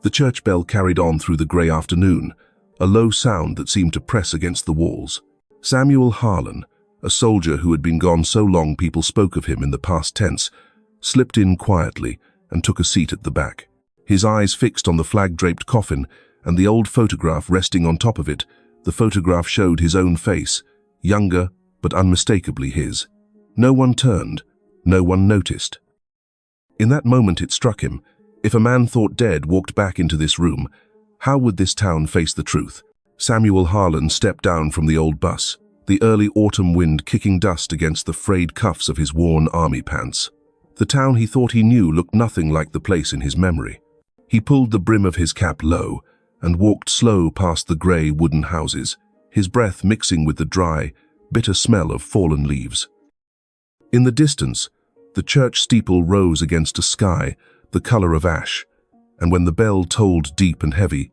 The church bell carried on through the grey afternoon, a low sound that seemed to press against the walls. Samuel Harlan, a soldier who had been gone so long people spoke of him in the past tense, slipped in quietly and took a seat at the back. His eyes fixed on the flag-draped coffin and the old photograph resting on top of it. The photograph showed his own face, younger but unmistakably his. No one turned, no one noticed. In that moment it struck him, if a man thought dead walked back into this room, how would this town face the truth? Samuel Harlan stepped down from the old bus, the early autumn wind kicking dust against the frayed cuffs of his worn army pants. The town he thought he knew looked nothing like the place in his memory. He pulled the brim of his cap low and walked slow past the grey wooden houses, his breath mixing with the dry, bitter smell of fallen leaves. In the distance, the church steeple rose against a sky the colour of ash, and when the bell tolled deep and heavy,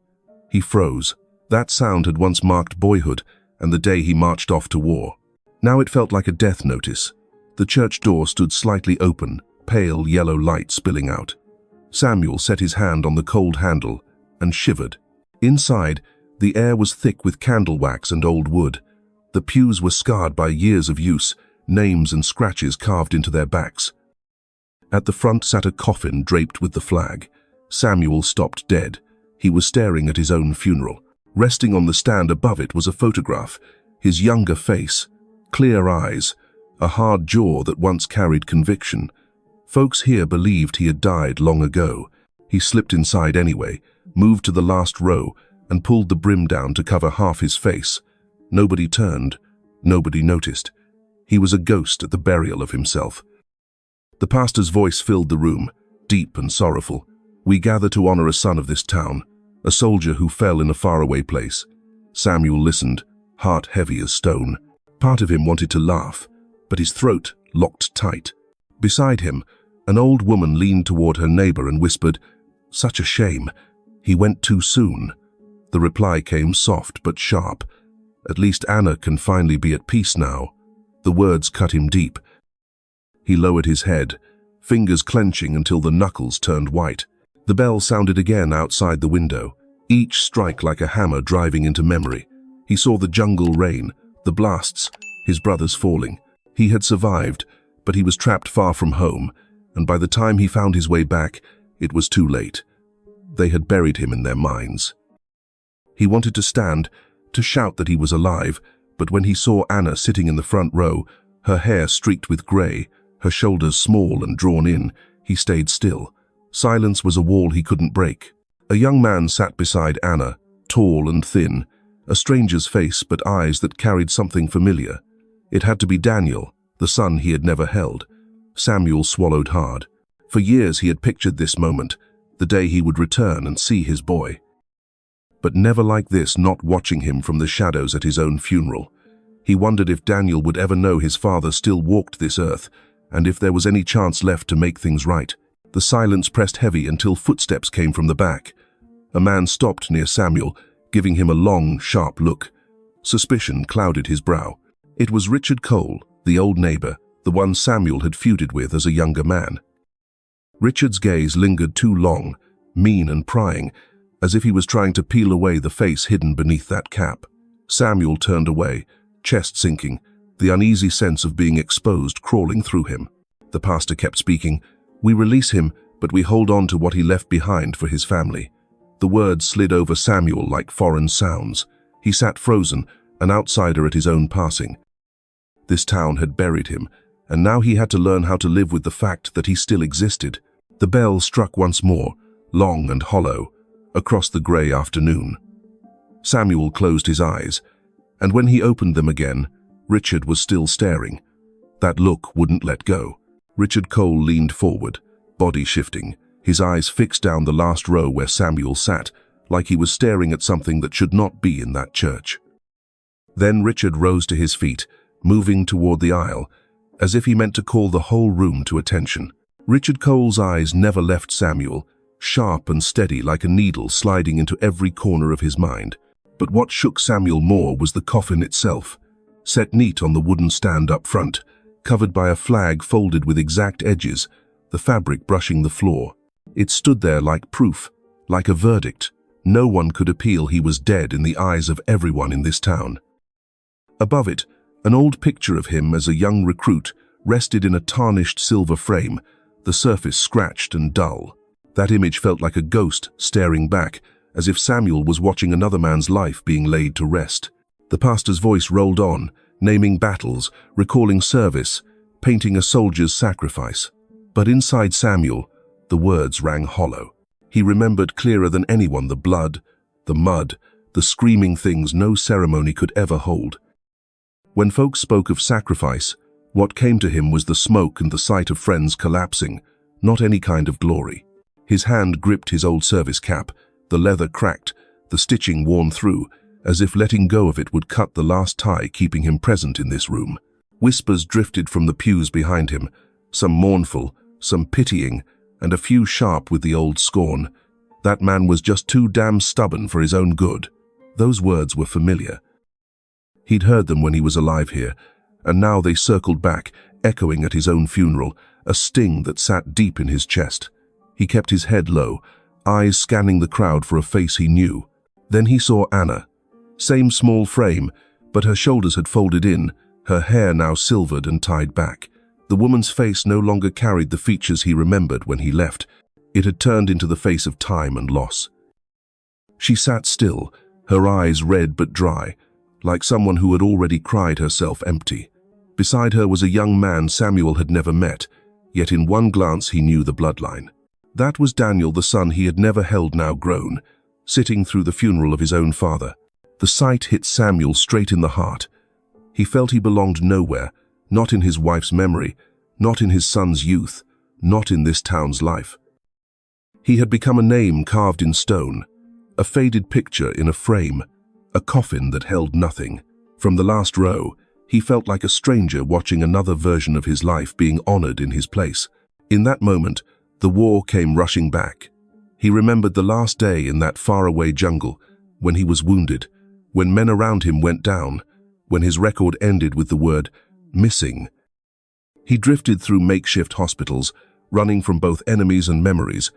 he froze. That sound had once marked boyhood and the day he marched off to war. Now it felt like a death notice. The church door stood slightly open, pale yellow light spilling out. Samuel set his hand on the cold handle and shivered. Inside, the air was thick with candle wax and old wood. The pews were scarred by years of use, names and scratches carved into their backs. At the front sat a coffin draped with the flag. Samuel stopped dead. He was staring at his own funeral. Resting on the stand above it was a photograph, his younger face, clear eyes, a hard jaw that once carried conviction. Folks here believed he had died long ago. He slipped inside anyway, moved to the last row, and pulled the brim down to cover half his face. Nobody turned, nobody noticed. He was a ghost at the burial of himself. The pastor's voice filled the room, deep and sorrowful. "We gather to honor a son of this town, a soldier who fell in a faraway place." Samuel listened, heart heavy as stone. Part of him wanted to laugh, but his throat locked tight. Beside him, an old woman leaned toward her neighbor and whispered, "Such a shame. He went too soon." The reply came soft but sharp. "At least Anna can finally be at peace now." The words cut him deep. He lowered his head, fingers clenching until the knuckles turned white. The bell sounded again outside the window, each strike like a hammer driving into memory. He saw the jungle rain, the blasts, his brothers falling. He had survived, but he was trapped far from home, and by the time he found his way back, it was too late. They had buried him in their minds. He wanted to stand, to shout that he was alive, but when he saw Anna sitting in the front row, her hair streaked with grey, her shoulders small and drawn in, he stayed still. Silence was a wall he couldn't break. A young man sat beside Anna, tall and thin, a stranger's face but eyes that carried something familiar. It had to be Daniel, the son he had never held. Samuel swallowed hard. For years he had pictured this moment, the day he would return and see his boy. But never like this, not watching him from the shadows at his own funeral. He wondered if Daniel would ever know his father still walked this earth, and if there was any chance left to make things right. The silence pressed heavy until footsteps came from the back. A man stopped near Samuel, giving him a long, sharp look. Suspicion clouded his brow. It was Richard Cole, the old neighbor, the one Samuel had feuded with as a younger man. Richard's gaze lingered too long, mean and prying, as if he was trying to peel away the face hidden beneath that cap. Samuel turned away, chest sinking, the uneasy sense of being exposed crawling through him. The pastor kept speaking. "We release him, but we hold on to what he left behind for his family." The words slid over Samuel like foreign sounds. He sat frozen, an outsider at his own passing. This town had buried him, and now he had to learn how to live with the fact that he still existed. The bell struck once more, long and hollow, across the grey afternoon. Samuel closed his eyes, and when he opened them again, Richard was still staring. That look wouldn't let go. Richard Cole leaned forward, body shifting, his eyes fixed down the last row where Samuel sat, like he was staring at something that should not be in that church. Then Richard rose to his feet, moving toward the aisle, as if he meant to call the whole room to attention. Richard Cole's eyes never left Samuel, sharp and steady like a needle sliding into every corner of his mind. But what shook Samuel more was the coffin itself, set neat on the wooden stand up front, covered by a flag folded with exact edges, the fabric brushing the floor. It stood there like proof, Like a verdict, no one could appeal. He was dead in the eyes of everyone in this town. Above it, an old picture of him as a young recruit rested in a tarnished silver frame, the surface scratched and dull. That image felt like a ghost staring back, as if Samuel was watching another man's life being laid to rest. The pastor's voice rolled on, naming battles, recalling service, painting a soldier's sacrifice. But inside Samuel, the words rang hollow. He remembered clearer than anyone the blood, the mud, the screaming things no ceremony could ever hold. When folks spoke of sacrifice, what came to him was the smoke and the sight of friends collapsing, not any kind of glory. His hand gripped his old service cap, the leather cracked, the stitching worn through, as if letting go of it would cut the last tie keeping him present in this room. Whispers drifted from the pews behind him, some mournful, some pitying, and a few sharp with the old scorn. That man was just too damn stubborn for his own good. Those words were familiar. He'd heard them when he was alive here, and now they circled back, echoing at his own funeral, a sting that sat deep in his chest. He kept his head low, eyes scanning the crowd for a face he knew. Then he saw Anna. Same small frame, but her shoulders had folded in, her hair now silvered and tied back. The woman's face no longer carried the features he remembered when he left. It had turned into the face of time and loss. She sat still, her eyes red but dry, like someone who had already cried herself empty. Beside her was a young man Samuel had never met, yet in one glance he knew the bloodline. That was Daniel, the son he had never held, now grown, sitting through the funeral of his own father. The sight hit Samuel straight in the heart. He felt he belonged nowhere, not in his wife's memory, not in his son's youth, not in this town's life. He had become a name carved in stone, a faded picture in a frame, a coffin that held nothing. From the last row, he felt like a stranger watching another version of his life being honored in his place. In that moment, the war came rushing back. He remembered the last day in that faraway jungle, when he was wounded, when men around him went down, when his record ended with the word, missing. He drifted through makeshift hospitals, running from both enemies and memories,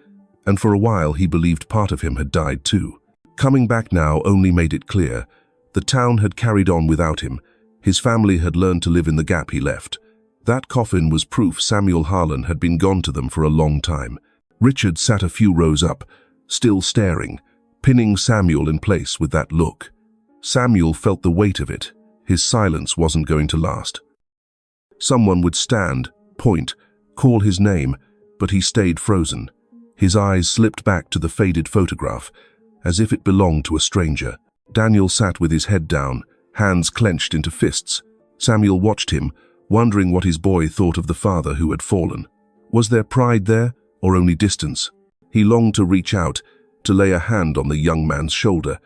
and for a while he believed part of him had died too. Coming back now only made it clear. The town had carried on without him. His family had learned to live in the gap he left. That coffin was proof Samuel Harlan had been gone to them for a long time. Richard sat a few rows up, still staring, pinning Samuel in place with that look. Samuel felt the weight of it. His silence wasn't going to last. Someone would stand, point, call his name, but he stayed frozen. His eyes slipped back to the faded photograph, as if it belonged to a stranger. Daniel sat with his head down, hands clenched into fists. Samuel watched him, wondering what his boy thought of the father who had fallen. Was there pride there, or only distance? He longed to reach out, to lay a hand on the young man's shoulder,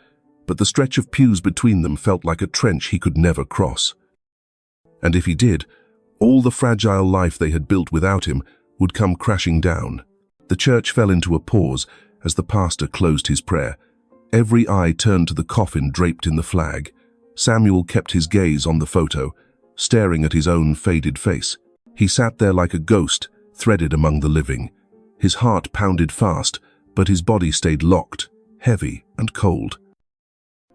but the stretch of pews between them felt like a trench he could never cross. And if he did, all the fragile life they had built without him would come crashing down. The church fell into a pause as the pastor closed his prayer. Every eye turned to the coffin draped in the flag. Samuel kept his gaze on the photo, staring at his own faded face. He sat there like a ghost, threaded among the living. His heart pounded fast, but his body stayed locked, heavy and cold.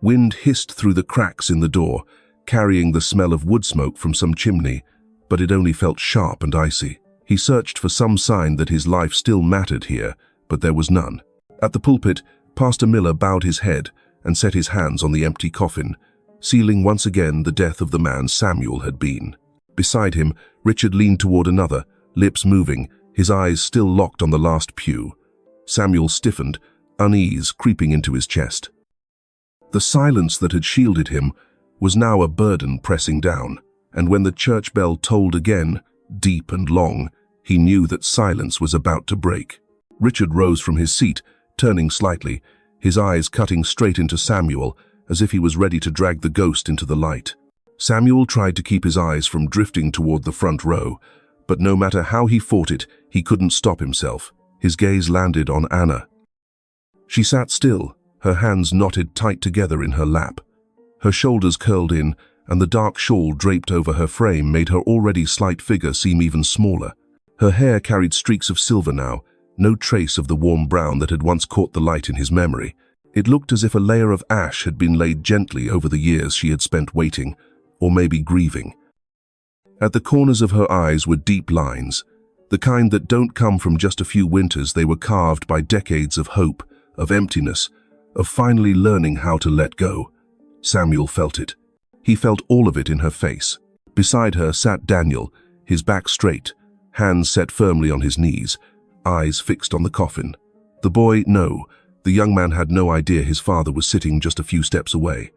Wind hissed through the cracks in the door, carrying the smell of wood smoke from some chimney, but it only felt sharp and icy. He searched for some sign that his life still mattered here, but there was none. At the pulpit, Pastor Miller bowed his head and set his hands on the empty coffin, sealing once again the death of the man Samuel had been. Beside him, Richard leaned toward another, lips moving, his eyes still locked on the last pew. Samuel stiffened, unease creeping into his chest. The silence that had shielded him was now a burden pressing down, and when the church bell tolled again, deep and long, he knew that silence was about to break. Richard rose from his seat, turning slightly, his eyes cutting straight into Samuel, as if he was ready to drag the ghost into the light. Samuel tried to keep his eyes from drifting toward the front row, but no matter how he fought it, he couldn't stop himself. His gaze landed on Anna. She sat still, her hands knotted tight together in her lap. Her shoulders curled in, and the dark shawl draped over her frame made her already slight figure seem even smaller. Her hair carried streaks of silver now, no trace of the warm brown that had once caught the light in his memory. It looked as if a layer of ash had been laid gently over the years she had spent waiting, or maybe grieving. At the corners of her eyes were deep lines, the kind that don't come from just a few winters. They were carved by decades of hope, of emptiness, of finally learning how to let go. Samuel felt it. He felt all of it in her face. Beside her sat Daniel, his back straight, hands set firmly on his knees, eyes fixed on the coffin. The boy, no, the young man had no idea his father was sitting just a few steps away.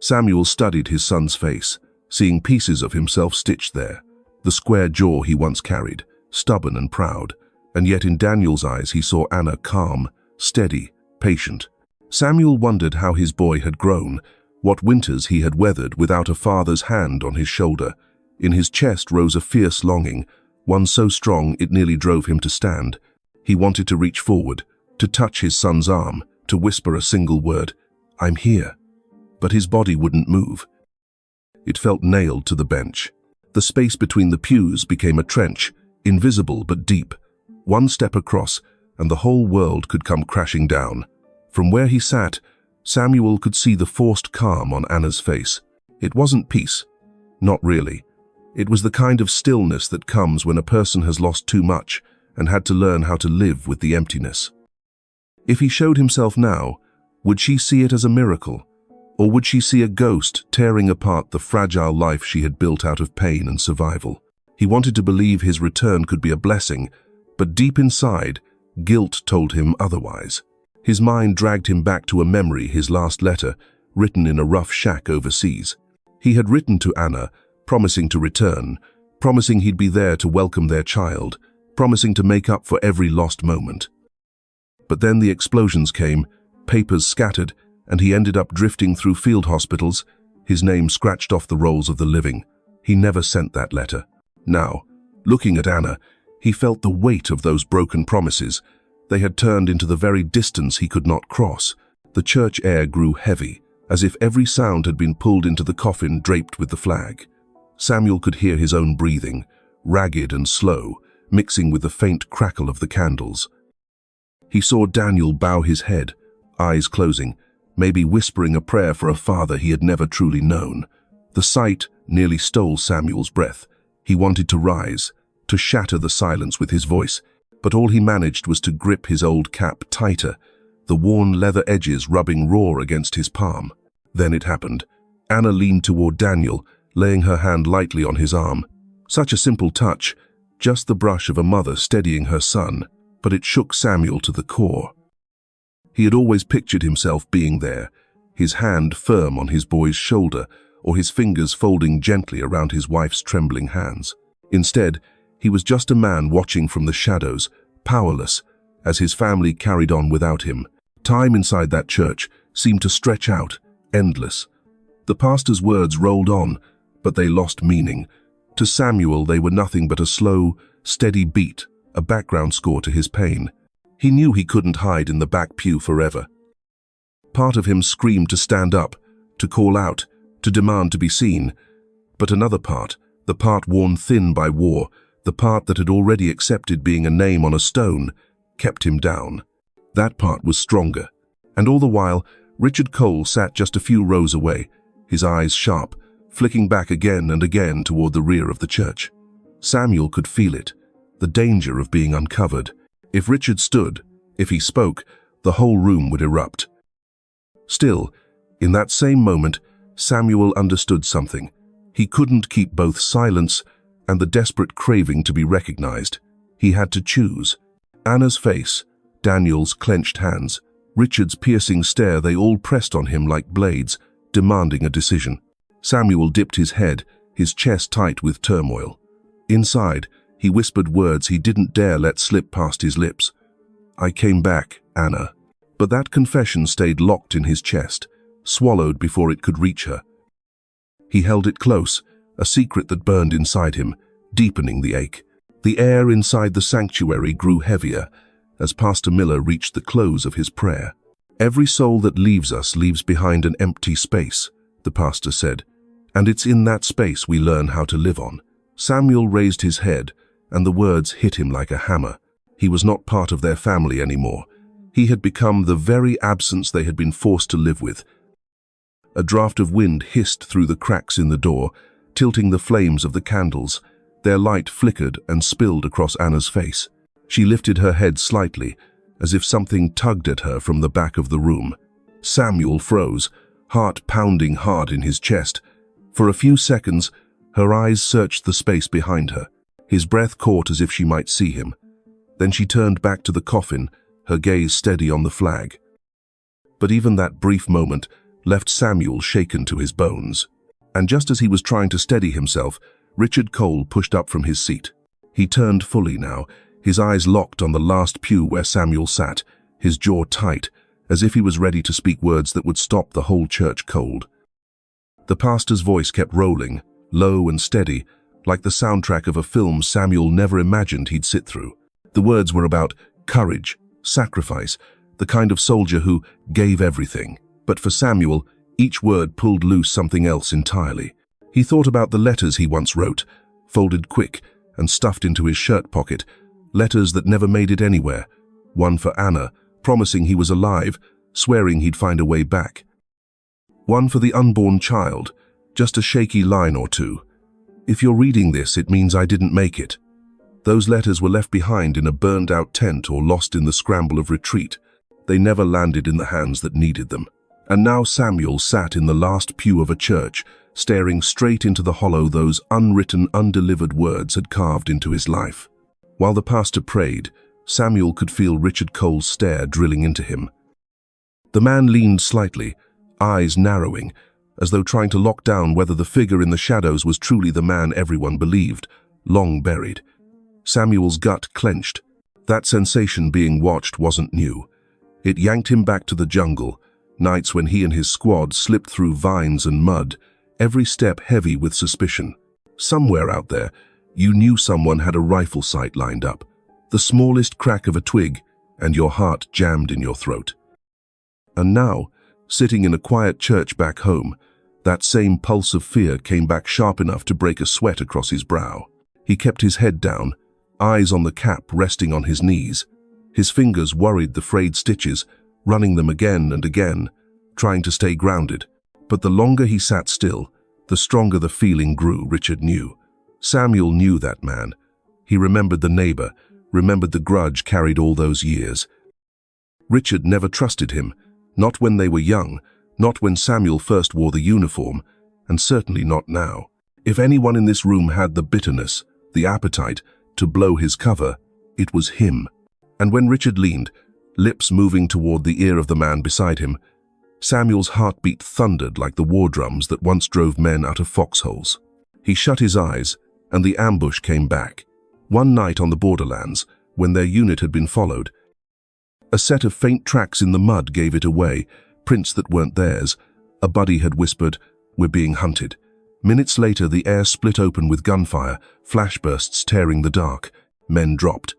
Samuel studied his son's face, seeing pieces of himself stitched there, the square jaw he once carried, stubborn and proud, and yet in Daniel's eyes he saw Anna calm, steady, patient. Samuel wondered how his boy had grown, what winters he had weathered without a father's hand on his shoulder. In his chest rose a fierce longing, one so strong it nearly drove him to stand. He wanted to reach forward, to touch his son's arm, to whisper a single word, "I'm here." But his body wouldn't move. It felt nailed to the bench. The space between the pews became a trench, invisible but deep. One step across, and the whole world could come crashing down. From where he sat, Samuel could see the forced calm on Anna's face. It wasn't peace. Not really. It was the kind of stillness that comes when a person has lost too much and had to learn how to live with the emptiness. If he showed himself now, would she see it as a miracle? Or would she see a ghost tearing apart the fragile life she had built out of pain and survival? He wanted to believe his return could be a blessing, but deep inside, guilt told him otherwise. His mind dragged him back to a memory, his last letter, written in a rough shack overseas. He had written to Anna, promising to return, promising he'd be there to welcome their child, promising to make up for every lost moment. But then the explosions came, papers scattered, and he ended up drifting through field hospitals, his name scratched off the rolls of the living. He never sent that letter. Now, looking at Anna, he felt the weight of those broken promises. They had turned into the very distance he could not cross. The church air grew heavy, as if every sound had been pulled into the coffin draped with the flag. Samuel could hear his own breathing, ragged and slow, mixing with the faint crackle of the candles. He saw Daniel bow his head, eyes closing, maybe whispering a prayer for a father he had never truly known. The sight nearly stole Samuel's breath. He wanted to rise, to shatter the silence with his voice, but all he managed was to grip his old cap tighter, the worn leather edges rubbing raw against his palm. Then it happened. Anna leaned toward Daniel, laying her hand lightly on his arm. Such a simple touch, just the brush of a mother steadying her son, but it shook Samuel to the core. He had always pictured himself being there, his hand firm on his boy's shoulder, or his fingers folding gently around his wife's trembling hands. Instead, he was just a man watching from the shadows, powerless, as his family carried on without him. Time inside that church seemed to stretch out, endless. The pastor's words rolled on, but they lost meaning. To Samuel, they were nothing but a slow, steady beat, a background score to his pain. He knew he couldn't hide in the back pew forever. Part of him screamed to stand up, to call out, to demand to be seen. But another part, the part worn thin by war, the part that had already accepted being a name on a stone, kept him down. That part was stronger. And all the while, Richard Cole sat just a few rows away, his eyes sharp, flicking back again and again toward the rear of the church. Samuel could feel it, the danger of being uncovered. If Richard stood, if he spoke, the whole room would erupt. Still, in that same moment, Samuel understood something. He couldn't keep both silence and the desperate craving to be recognized. He had to choose. Anna's face, Daniel's clenched hands, Richard's piercing stare, they all pressed on him like blades, demanding a decision. Samuel dipped his head, his chest tight with turmoil. Inside, he whispered words he didn't dare let slip past his lips. "I came back, Anna." But that confession stayed locked in his chest, swallowed before it could reach her. He held it close, a secret that burned inside him, deepening the ache. The air inside the sanctuary grew heavier as Pastor Miller reached the close of his prayer. "Every soul that leaves us leaves behind an empty space," the pastor said, "and it's in that space we learn how to live on." Samuel raised his head, and the words hit him like a hammer. He was not part of their family anymore. He had become the very absence they had been forced to live with. A draught of wind hissed through the cracks in the door, tilting the flames of the candles. Their light flickered and spilled across Anna's face. She lifted her head slightly, as if something tugged at her from the back of the room. Samuel froze, heart pounding hard in his chest. For a few seconds, her eyes searched the space behind her. His breath caught as if she might see him. Then she turned back to the coffin, her gaze steady on the flag. But even that brief moment left Samuel shaken to his bones. And just as he was trying to steady himself, Richard Cole pushed up from his seat. He turned fully now, his eyes locked on the last pew where Samuel sat, his jaw tight, as if he was ready to speak words that would stop the whole church cold. The pastor's voice kept rolling, low and steady, like the soundtrack of a film Samuel never imagined he'd sit through. The words were about courage, sacrifice, the kind of soldier who gave everything. But for Samuel, each word pulled loose something else entirely. He thought about the letters he once wrote, folded quick and stuffed into his shirt pocket, letters that never made it anywhere. One for Anna, promising he was alive, swearing he'd find a way back. One for the unborn child, just a shaky line or two. If you're reading this, it means I didn't make it. Those letters were left behind in a burned-out tent or lost in the scramble of retreat. They never landed in the hands that needed them. And now Samuel sat in the last pew of a church, staring straight into the hollow those unwritten, undelivered words had carved into his life. While the pastor prayed, Samuel could feel Richard Cole's stare drilling into him. The man leaned slightly, eyes narrowing, as though trying to lock down whether the figure in the shadows was truly the man everyone believed, long buried. Samuel's gut clenched. That sensation being watched wasn't new. It yanked him back to the jungle, nights when he and his squad slipped through vines and mud, every step heavy with suspicion. Somewhere out there, you knew someone had a rifle sight lined up. The smallest crack of a twig, and your heart jammed in your throat. And now, sitting in a quiet church back home, that same pulse of fear came back sharp enough to break a sweat across his brow. He kept his head down, eyes on the cap resting on his knees. His fingers worried the frayed stitches, running them again and again, trying to stay grounded. But the longer he sat still, the stronger the feeling grew, Richard knew. Samuel knew that man. He remembered the neighbor, remembered the grudge carried all those years. Richard never trusted him, not when they were young, not when Samuel first wore the uniform, and certainly not now. If anyone in this room had the bitterness, the appetite, to blow his cover, it was him. And when Richard leaned, lips moving toward the ear of the man beside him, Samuel's heartbeat thundered like the war drums that once drove men out of foxholes. He shut his eyes, and the ambush came back. One night on the borderlands, when their unit had been followed. A set of faint tracks in the mud gave it away, prints that weren't theirs. A buddy had whispered, "We're being hunted." Minutes later, the air split open with gunfire, flashbursts tearing the dark. Men dropped.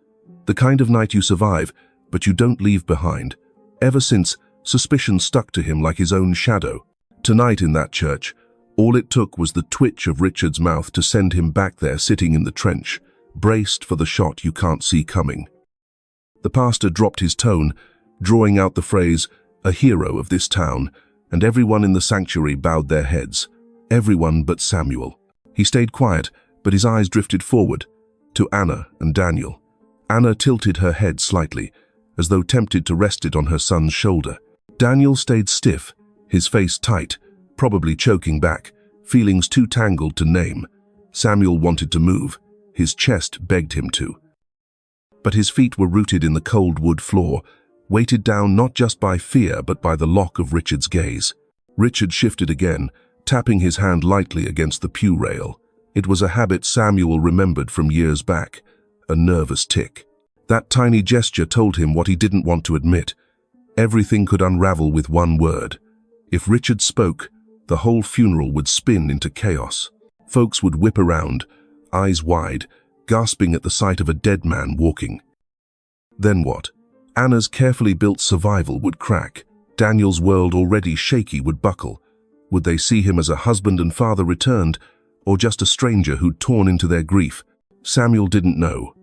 The kind of night you survive, but you don't leave behind. Ever since, suspicion stuck to him like his own shadow. Tonight in that church, all it took was the twitch of Richard's mouth to send him back there sitting in the trench, braced for the shot you can't see coming. The pastor dropped his tone, drawing out the phrase, "a hero of this town," and everyone in the sanctuary bowed their heads. Everyone but Samuel. He stayed quiet, but his eyes drifted forward, to Anna and Daniel. Anna tilted her head slightly, as though tempted to rest it on her son's shoulder. Daniel stayed stiff, his face tight, probably choking back, feelings too tangled to name. Samuel wanted to move. His chest begged him to. But his feet were rooted in the cold wood floor, weighted down not just by fear but by the lock of Richard's gaze. Richard shifted again, tapping his hand lightly against the pew rail. It was a habit Samuel remembered from years back, a nervous tick. That tiny gesture told him what he didn't want to admit. Everything could unravel with one word. If Richard spoke, the whole funeral would spin into chaos. Folks would whip around, eyes wide, gasping at the sight of a dead man walking. Then what? Anna's carefully built survival would crack. Daniel's world, already shaky, would buckle. Would they see him as a husband and father returned, or just a stranger who'd torn into their grief? Samuel didn't know.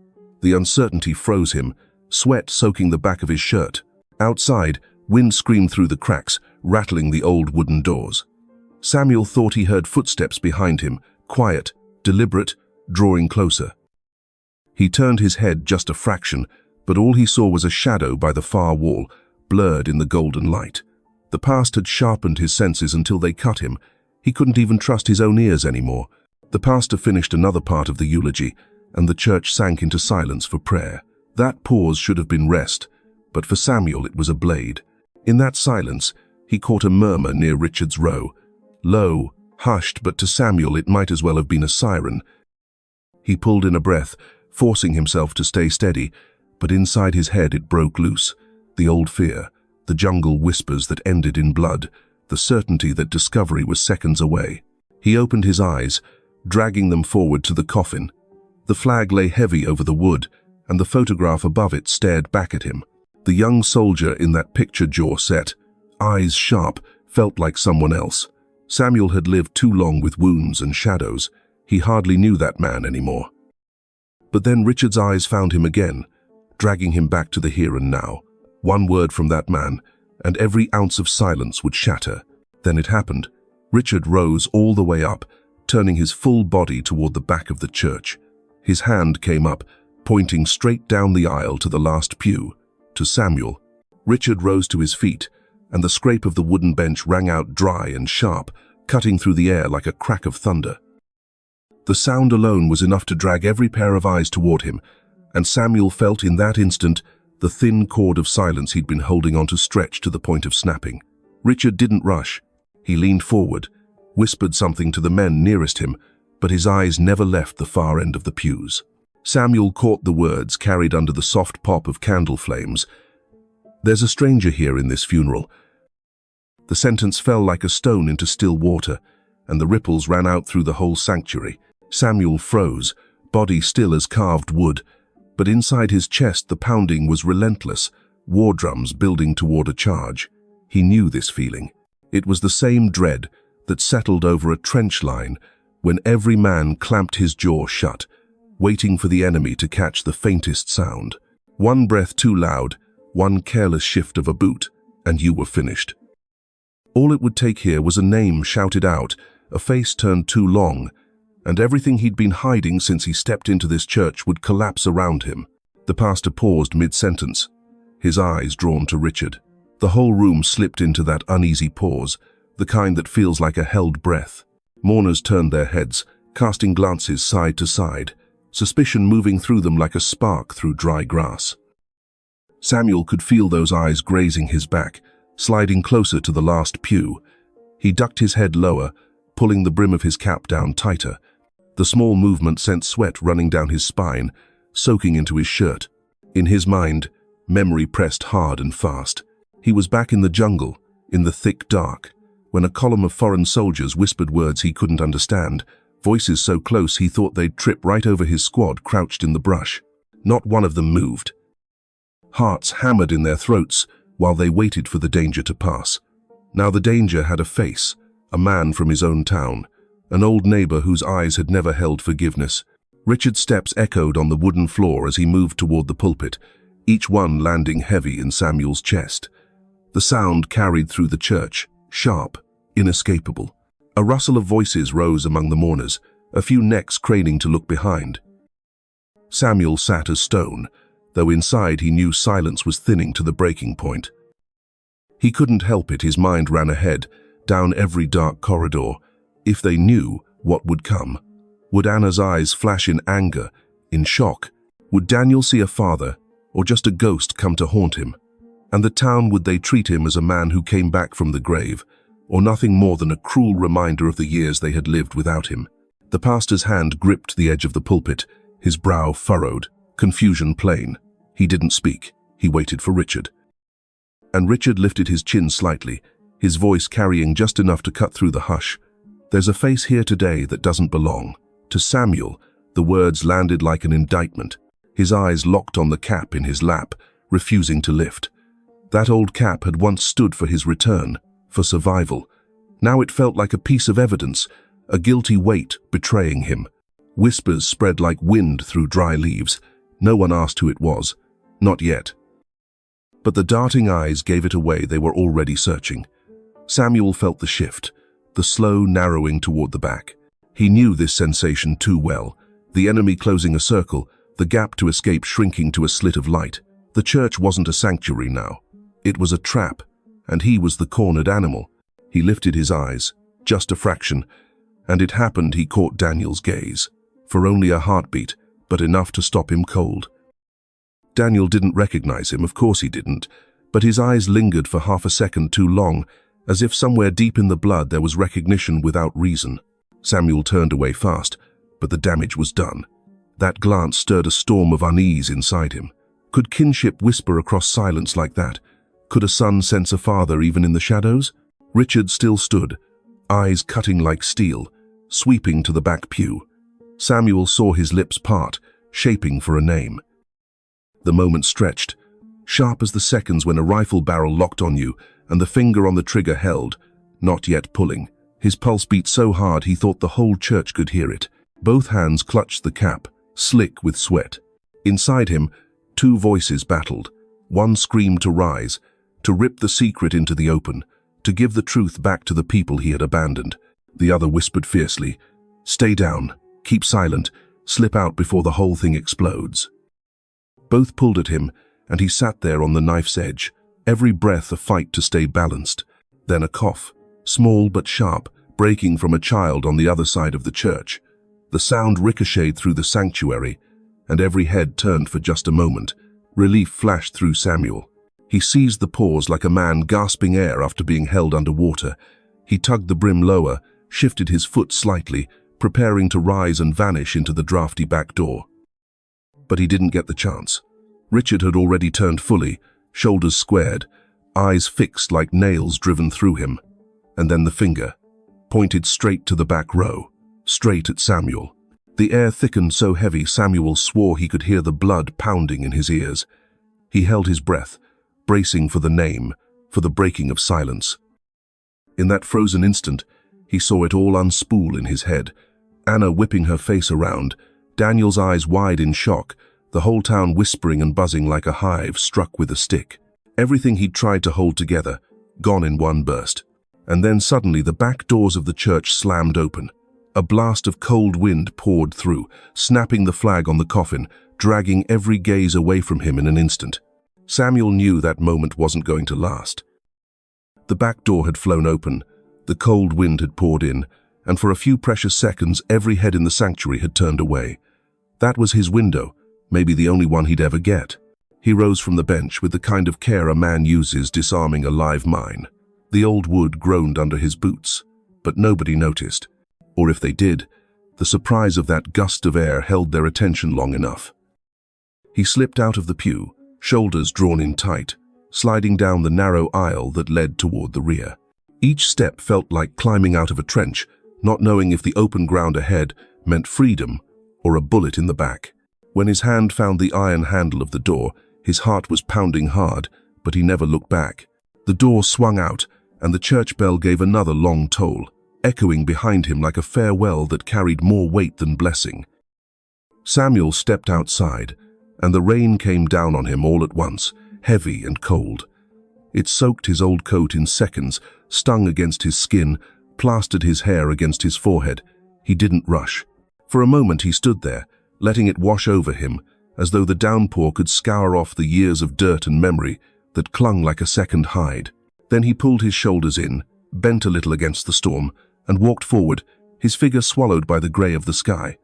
The uncertainty froze him, sweat soaking the back of his shirt. Outside, wind screamed through the cracks, rattling the old wooden doors. Samuel thought he heard footsteps behind him, quiet, deliberate, drawing closer. He turned his head just a fraction, but all he saw was a shadow by the far wall, blurred in the golden light. The past had sharpened his senses until they cut him. He couldn't even trust his own ears anymore. The pastor finished another part of the eulogy, and the church sank into silence for prayer. That pause should have been rest, but for Samuel it was a blade. In that silence, he caught a murmur near Richard's row. Low, hushed, but to Samuel it might as well have been a siren. He pulled in a breath, forcing himself to stay steady, but inside his head it broke loose. The old fear, the jungle whispers that ended in blood, the certainty that discovery was seconds away. He opened his eyes, dragging them forward to the coffin. The flag lay heavy over the wood, and the photograph above it stared back at him. The young soldier in that picture, jaw set, eyes sharp, felt like someone else. Samuel had lived too long with wounds and shadows. He hardly knew that man anymore. But then Richard's eyes found him again, dragging him back to the here and now. One word from that man, and every ounce of silence would shatter. Then it happened. Richard rose all the way up, turning his full body toward the back of the church. His hand came up, pointing straight down the aisle to the last pew, to Samuel. Richard rose to his feet, and the scrape of the wooden bench rang out dry and sharp, cutting through the air like a crack of thunder. The sound alone was enough to drag every pair of eyes toward him, and Samuel felt in that instant the thin cord of silence he'd been holding on to stretch to the point of snapping. Richard didn't rush. He leaned forward, whispered something to the men nearest him, but his eyes never left the far end of the pews. Samuel caught the words carried under the soft pop of candle flames. "There's a stranger here in this funeral." The sentence fell like a stone into still water, and the ripples ran out through the whole sanctuary. Samuel froze, body still as carved wood, but inside his chest the pounding was relentless, war drums building toward a charge. He knew this feeling. It was the same dread that settled over a trench line when every man clamped his jaw shut, waiting for the enemy to catch the faintest sound. One breath too loud, one careless shift of a boot, and you were finished. All it would take here was a name shouted out, a face turned too long, and everything he'd been hiding since he stepped into this church would collapse around him. The pastor paused mid-sentence, his eyes drawn to Richard. The whole room slipped into that uneasy pause, the kind that feels like a held breath. Mourners turned their heads, casting glances side to side, suspicion moving through them like a spark through dry grass. Samuel could feel those eyes grazing his back, sliding closer to the last pew. He ducked his head lower, pulling the brim of his cap down tighter. The small movement sent sweat running down his spine, soaking into his shirt. In his mind, memory pressed hard and fast. He was back in the jungle, in the thick dark, when a column of foreign soldiers whispered words he couldn't understand, voices so close he thought they'd trip right over his squad crouched in the brush. Not one of them moved. Hearts hammered in their throats while they waited for the danger to pass. Now the danger had a face, a man from his own town, an old neighbor whose eyes had never held forgiveness. Richard's steps echoed on the wooden floor as he moved toward the pulpit, each one landing heavy in Samuel's chest. The sound carried through the church, sharp, inescapable. A rustle of voices rose among the mourners, a few necks craning to look behind. Samuel sat as stone, though inside he knew silence was thinning to the breaking point. He couldn't help it, his mind ran ahead, down every dark corridor. If they knew, what would come? Would Anna's eyes flash in anger, in shock? Would Daniel see a father, or just a ghost come to haunt him? And the town, would they treat him as a man who came back from the grave, or nothing more than a cruel reminder of the years they had lived without him? The pastor's hand gripped the edge of the pulpit, his brow furrowed, confusion plain. He didn't speak. He waited for Richard. And Richard lifted his chin slightly, his voice carrying just enough to cut through the hush. "There's a face here today that doesn't belong." To Samuel, the words landed like an indictment. His eyes locked on the cap in his lap, refusing to lift. That old cap had once stood for his return, for survival. Now it felt like a piece of evidence, a guilty weight betraying him. Whispers spread like wind through dry leaves. No one asked who it was. Not yet. But the darting eyes gave it away. They were already searching. Samuel felt the shift, the slow narrowing toward the back. He knew this sensation too well. The enemy closing a circle, the gap to escape shrinking to a slit of light. The church wasn't a sanctuary now. It was a trap, and he was the cornered animal. He lifted his eyes, just a fraction, and it happened. He caught Daniel's gaze, for only a heartbeat, but enough to stop him cold. Daniel didn't recognize him, of course he didn't, but his eyes lingered for half a second too long, as if somewhere deep in the blood there was recognition without reason. Samuel turned away fast, but the damage was done. That glance stirred a storm of unease inside him. Could kinship whisper across silence like that? Could a son sense a father even in the shadows? Richard still stood, eyes cutting like steel, sweeping to the back pew. Samuel saw his lips part, shaping for a name. The moment stretched, sharp as the seconds when a rifle barrel locked on you and the finger on the trigger held, not yet pulling. His pulse beat so hard he thought the whole church could hear it. Both hands clutched the cap, slick with sweat. Inside him, two voices battled. One screamed to rise, to rip the secret into the open, to give the truth back to the people he had abandoned. The other whispered fiercely, "Stay down, keep silent, slip out before the whole thing explodes." Both pulled at him, and he sat there on the knife's edge, every breath a fight to stay balanced. Then a cough, small but sharp, breaking from a child on the other side of the church. The sound ricocheted through the sanctuary, and every head turned for just a moment. Relief flashed through Samuel. He seized the pause like a man gasping air after being held underwater. He tugged the brim lower, shifted his foot slightly, preparing to rise and vanish into the drafty back door. But he didn't get the chance. Richard had already turned fully, shoulders squared, eyes fixed like nails driven through him. And then the finger, pointed straight to the back row, straight at Samuel. The air thickened so heavy Samuel swore he could hear the blood pounding in his ears. He held his breath, bracing for the name, for the breaking of silence. In that frozen instant, he saw it all unspool in his head. Anna whipping her face around, Daniel's eyes wide in shock, the whole town whispering and buzzing like a hive struck with a stick. Everything he'd tried to hold together, gone in one burst. And then suddenly the back doors of the church slammed open. A blast of cold wind poured through, snapping the flag on the coffin, dragging every gaze away from him in an instant. Samuel knew that moment wasn't going to last. The back door had flown open, the cold wind had poured in, and for a few precious seconds every head in the sanctuary had turned away. That was his window, maybe the only one he'd ever get. He rose from the bench with the kind of care a man uses disarming a live mine. The old wood groaned under his boots, but nobody noticed. Or if they did, the surprise of that gust of air held their attention long enough. He slipped out of the pew, shoulders drawn in tight, sliding down the narrow aisle that led toward the rear. Each step felt like climbing out of a trench, not knowing if the open ground ahead meant freedom or a bullet in the back. When his hand found the iron handle of the door, his heart was pounding hard, but he never looked back. The door swung out, and the church bell gave another long toll, echoing behind him like a farewell that carried more weight than blessing. Samuel stepped outside, and the rain came down on him all at once, heavy and cold. It soaked his old coat in seconds, stung against his skin, plastered his hair against his forehead. He didn't rush. For a moment he stood there, letting it wash over him, as though the downpour could scour off the years of dirt and memory that clung like a second hide. Then he pulled his shoulders in, bent a little against the storm, and walked forward, his figure swallowed by the grey of the sky.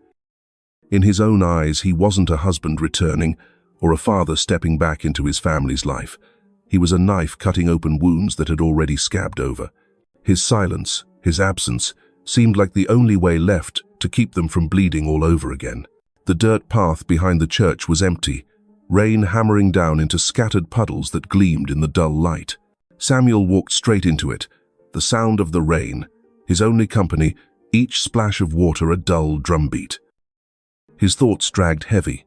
In his own eyes, he wasn't a husband returning, or a father stepping back into his family's life. He was a knife cutting open wounds that had already scabbed over. His silence, his absence, seemed like the only way left to keep them from bleeding all over again. The dirt path behind the church was empty, rain hammering down into scattered puddles that gleamed in the dull light. Samuel walked straight into it, the sound of the rain, his only company, each splash of water a dull drumbeat. His thoughts dragged heavy.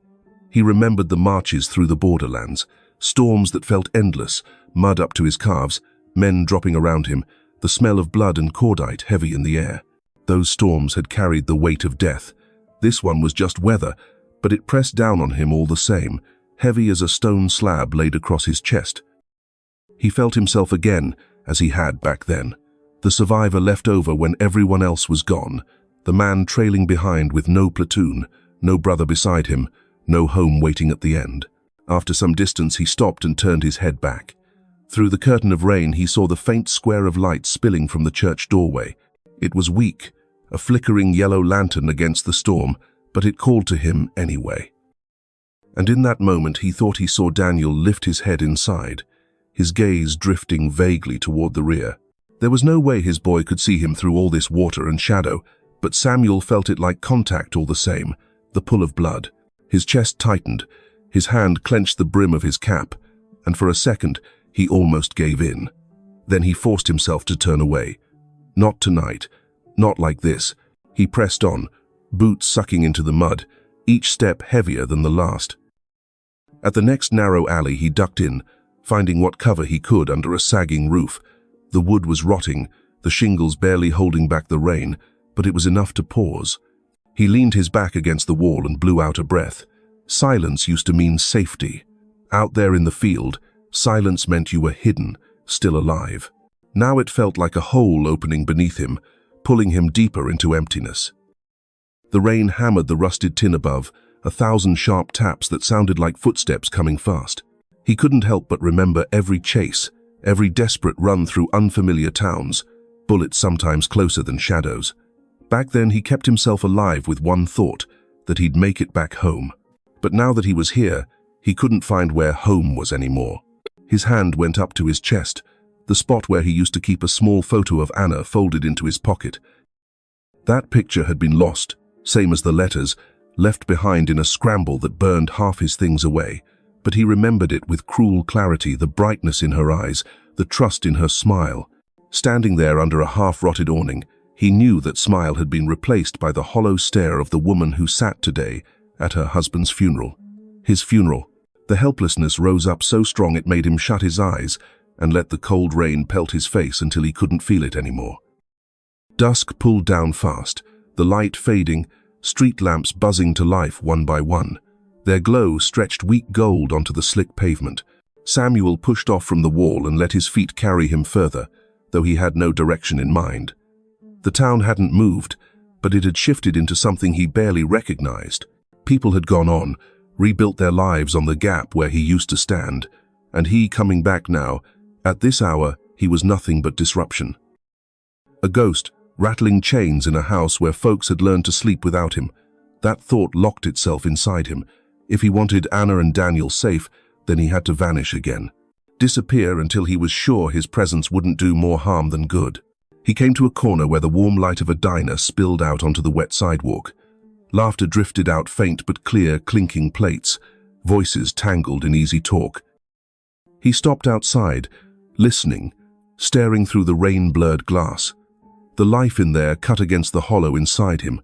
He remembered the marches through the borderlands, storms that felt endless, mud up to his calves, men dropping around him, the smell of blood and cordite heavy in the air. Those storms had carried the weight of death. This one was just weather, but it pressed down on him all the same, heavy as a stone slab laid across his chest. He felt himself again, as he had back then. The survivor left over when everyone else was gone, the man trailing behind with no platoon, no brother beside him, no home waiting at the end. After some distance he stopped and turned his head back. Through the curtain of rain he saw the faint square of light spilling from the church doorway. It was weak, a flickering yellow lantern against the storm, but it called to him anyway. And in that moment he thought he saw Daniel lift his head inside, his gaze drifting vaguely toward the rear. There was no way his boy could see him through all this water and shadow, but Samuel felt it like contact all the same, the pull of blood. His chest tightened, his hand clenched the brim of his cap, and for a second he almost gave in. Then he forced himself to turn away. Not tonight, not like this. He pressed on, boots sucking into the mud, each step heavier than the last. At the next narrow alley he ducked in, finding what cover he could under a sagging roof. The wood was rotting, the shingles barely holding back the rain, but it was enough to pause. He leaned his back against the wall and blew out a breath. Silence used to mean safety. Out there in the field, silence meant you were hidden, still alive. Now it felt like a hole opening beneath him, pulling him deeper into emptiness. The rain hammered the rusted tin above, 1,000 sharp taps that sounded like footsteps coming fast. He couldn't help but remember every chase, every desperate run through unfamiliar towns, bullets sometimes closer than shadows. Back then he kept himself alive with one thought, that he'd make it back home. But now that he was here, he couldn't find where home was anymore. His hand went up to his chest, the spot where he used to keep a small photo of Anna folded into his pocket. That picture had been lost, same as the letters, left behind in a scramble that burned half his things away. But he remembered it with cruel clarity, the brightness in her eyes, the trust in her smile. Standing there under a half-rotted awning, he knew that smile had been replaced by the hollow stare of the woman who sat today at her husband's funeral. His funeral. The helplessness rose up so strong it made him shut his eyes and let the cold rain pelt his face until he couldn't feel it anymore. Dusk pulled down fast, the light fading, street lamps buzzing to life one by one. Their glow stretched weak gold onto the slick pavement. Samuel pushed off from the wall and let his feet carry him further, though he had no direction in mind. The town hadn't moved, but it had shifted into something he barely recognized. People had gone on, rebuilt their lives on the gap where he used to stand, and he coming back now, at this hour, he was nothing but disruption. A ghost, rattling chains in a house where folks had learned to sleep without him. That thought locked itself inside him. If he wanted Anna and Daniel safe, then he had to vanish again. Disappear until he was sure his presence wouldn't do more harm than good. He came to a corner where the warm light of a diner spilled out onto the wet sidewalk. Laughter drifted out, faint but clear, clinking plates, voices tangled in easy talk. He stopped outside, listening, staring through the rain-blurred glass. The life in there cut against the hollow inside him.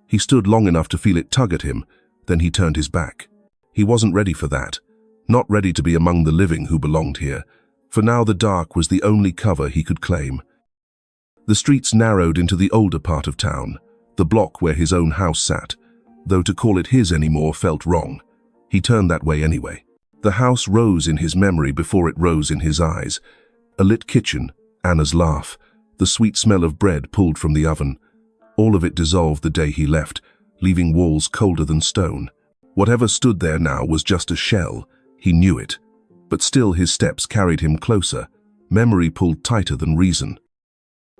He stood long enough to feel it tug at him, then he turned his back. He wasn't ready for that, not ready to be among the living who belonged here, for now the dark was the only cover he could claim. The streets narrowed into the older part of town, the block where his own house sat, though to call it his anymore felt wrong. He turned that way anyway. The house rose in his memory before it rose in his eyes. A lit kitchen, Anna's laugh, the sweet smell of bread pulled from the oven. All of it dissolved the day he left, leaving walls colder than stone. Whatever stood there now was just a shell. He knew it. But still his steps carried him closer. Memory pulled tighter than reason.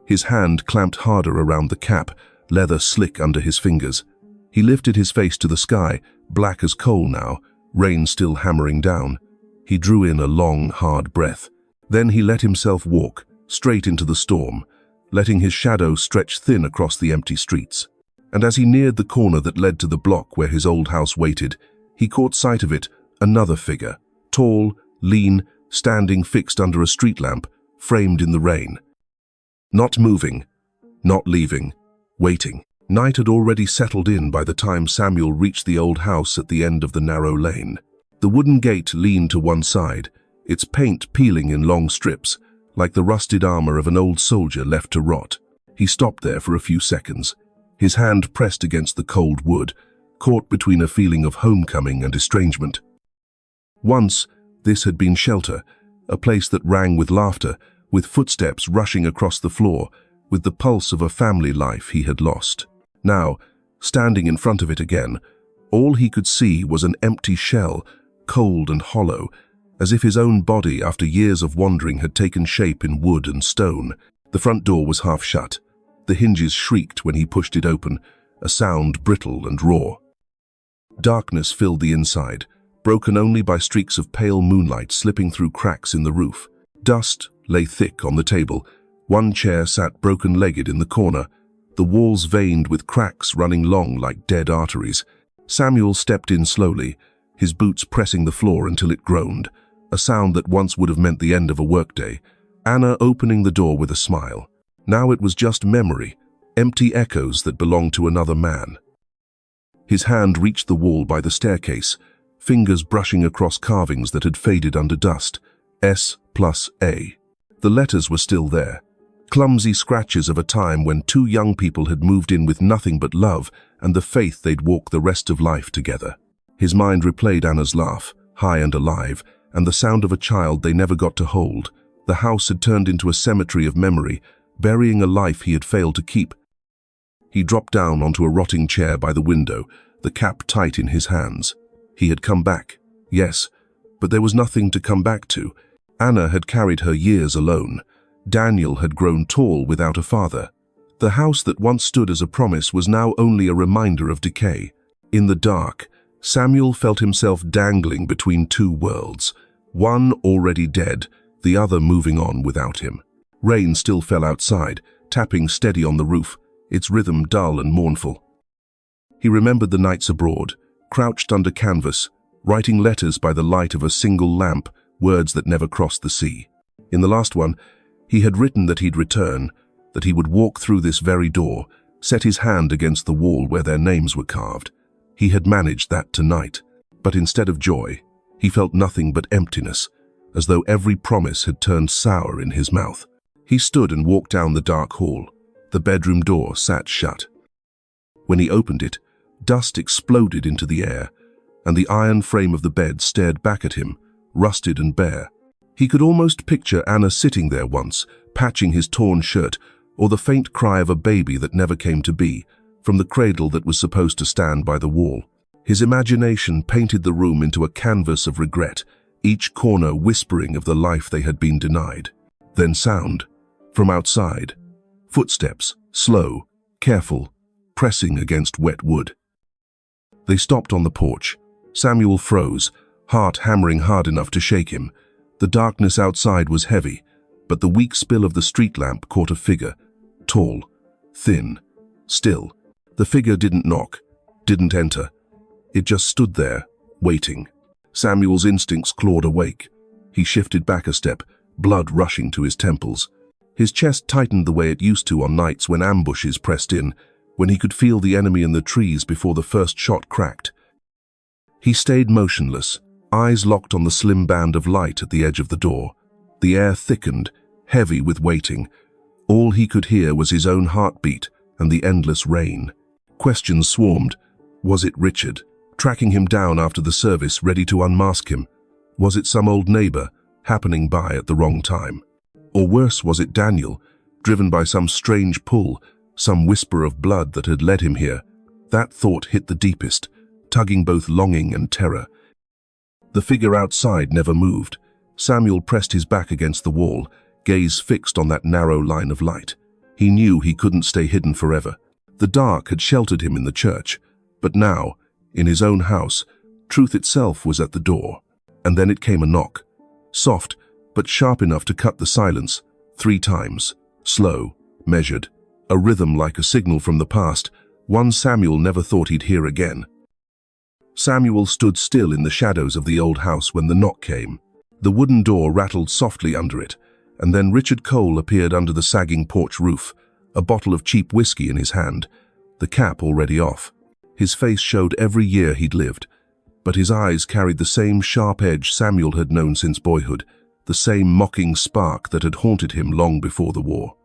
His hand clamped harder around the cap, leather slick under his fingers. He lifted his face to the sky, black as coal now, rain still hammering down. He drew in a long, hard breath. Then he let himself walk, straight into the storm, letting his shadow stretch thin across the empty streets. And as he neared the corner that led to the block where his old house waited, he caught sight of it, another figure, tall, lean, standing fixed under a street lamp, framed in the rain. Not moving, not leaving, waiting. Night had already settled in by the time Samuel reached the old house at the end of the narrow lane. The wooden gate leaned to one side, its paint peeling in long strips, like the rusted armor of an old soldier left to rot. He stopped there for a few seconds, his hand pressed against the cold wood, caught between a feeling of homecoming and estrangement. Once, this had been shelter, a place that rang with laughter, with footsteps rushing across the floor, with the pulse of a family life he had lost. Now, standing in front of it again, all he could see was an empty shell, cold and hollow, as if his own body after years of wandering had taken shape in wood and stone. The front door was half shut. The hinges shrieked when he pushed it open, a sound brittle and raw. Darkness filled the inside, broken only by streaks of pale moonlight slipping through cracks in the roof. Dust lay thick on the table. One chair sat broken-legged in the corner, the walls veined with cracks running long like dead arteries. Samuel stepped in slowly, his boots pressing the floor until it groaned, a sound that once would have meant the end of a workday. Anna opening the door with a smile. Now it was just memory, empty echoes that belonged to another man. His hand reached the wall by the staircase, fingers brushing across carvings that had faded under dust. S+A. The letters were still there, clumsy scratches of a time when two young people had moved in with nothing but love and the faith they'd walk the rest of life together. His mind replayed Anna's laugh, high and alive, and the sound of a child they never got to hold. The house had turned into a cemetery of memory, burying a life he had failed to keep. He dropped down onto a rotting chair by the window, the cap tight in his hands. He had come back, yes, but there was nothing to come back to. Anna had carried her years alone. Daniel had grown tall without a father. The house that once stood as a promise was now only a reminder of decay. In the dark, Samuel felt himself dangling between two worlds, one already dead, the other moving on without him. Rain still fell outside, tapping steady on the roof, its rhythm dull and mournful. He remembered the nights abroad, crouched under canvas, writing letters by the light of a single lamp, words that never crossed the sea. In the last one, he had written that he'd return, that he would walk through this very door, set his hand against the wall where their names were carved. He had managed that tonight, but instead of joy, he felt nothing but emptiness, as though every promise had turned sour in his mouth. He stood and walked down the dark hall. The bedroom door sat shut. When he opened it, dust exploded into the air, and the iron frame of the bed stared back at him, rusted and bare. He could almost picture Anna sitting there once, patching his torn shirt, or the faint cry of a baby that never came to be, from the cradle that was supposed to stand by the wall. His imagination painted the room into a canvas of regret, each corner whispering of the life they had been denied. Then sound, from outside. Footsteps, slow, careful, pressing against wet wood. They stopped on the porch. Samuel froze, heart hammering hard enough to shake him. The darkness outside was heavy, but the weak spill of the street lamp caught a figure, tall, thin, still. The figure didn't knock, didn't enter. It just stood there, waiting. Samuel's instincts clawed awake. He shifted back a step, blood rushing to his temples. His chest tightened the way it used to on nights when ambushes pressed in, when he could feel the enemy in the trees before the first shot cracked. He stayed motionless, eyes locked on the slim band of light at the edge of the door. The air thickened, heavy with waiting. All he could hear was his own heartbeat and the endless rain. Questions swarmed. Was it Richard, tracking him down after the service, ready to unmask him? Was it some old neighbor, happening by at the wrong time? Or worse, was it Daniel, driven by some strange pull, some whisper of blood that had led him here? That thought hit the deepest, tugging both longing and terror. The figure outside never moved. Samuel pressed his back against the wall, gaze fixed on that narrow line of light. He knew he couldn't stay hidden forever. The dark had sheltered him in the church, but now, in his own house, truth itself was at the door. And then it came a knock, soft, but sharp enough to cut the silence, 3 times, slow, measured, a rhythm like a signal from the past, one Samuel never thought he'd hear again. Samuel stood still in the shadows of the old house when the knock came. The wooden door rattled softly under it, and then Richard Cole appeared under the sagging porch roof, a bottle of cheap whiskey in his hand, the cap already off. His face showed every year he'd lived, but his eyes carried the same sharp edge Samuel had known since boyhood, the same mocking spark that had haunted him long before the war.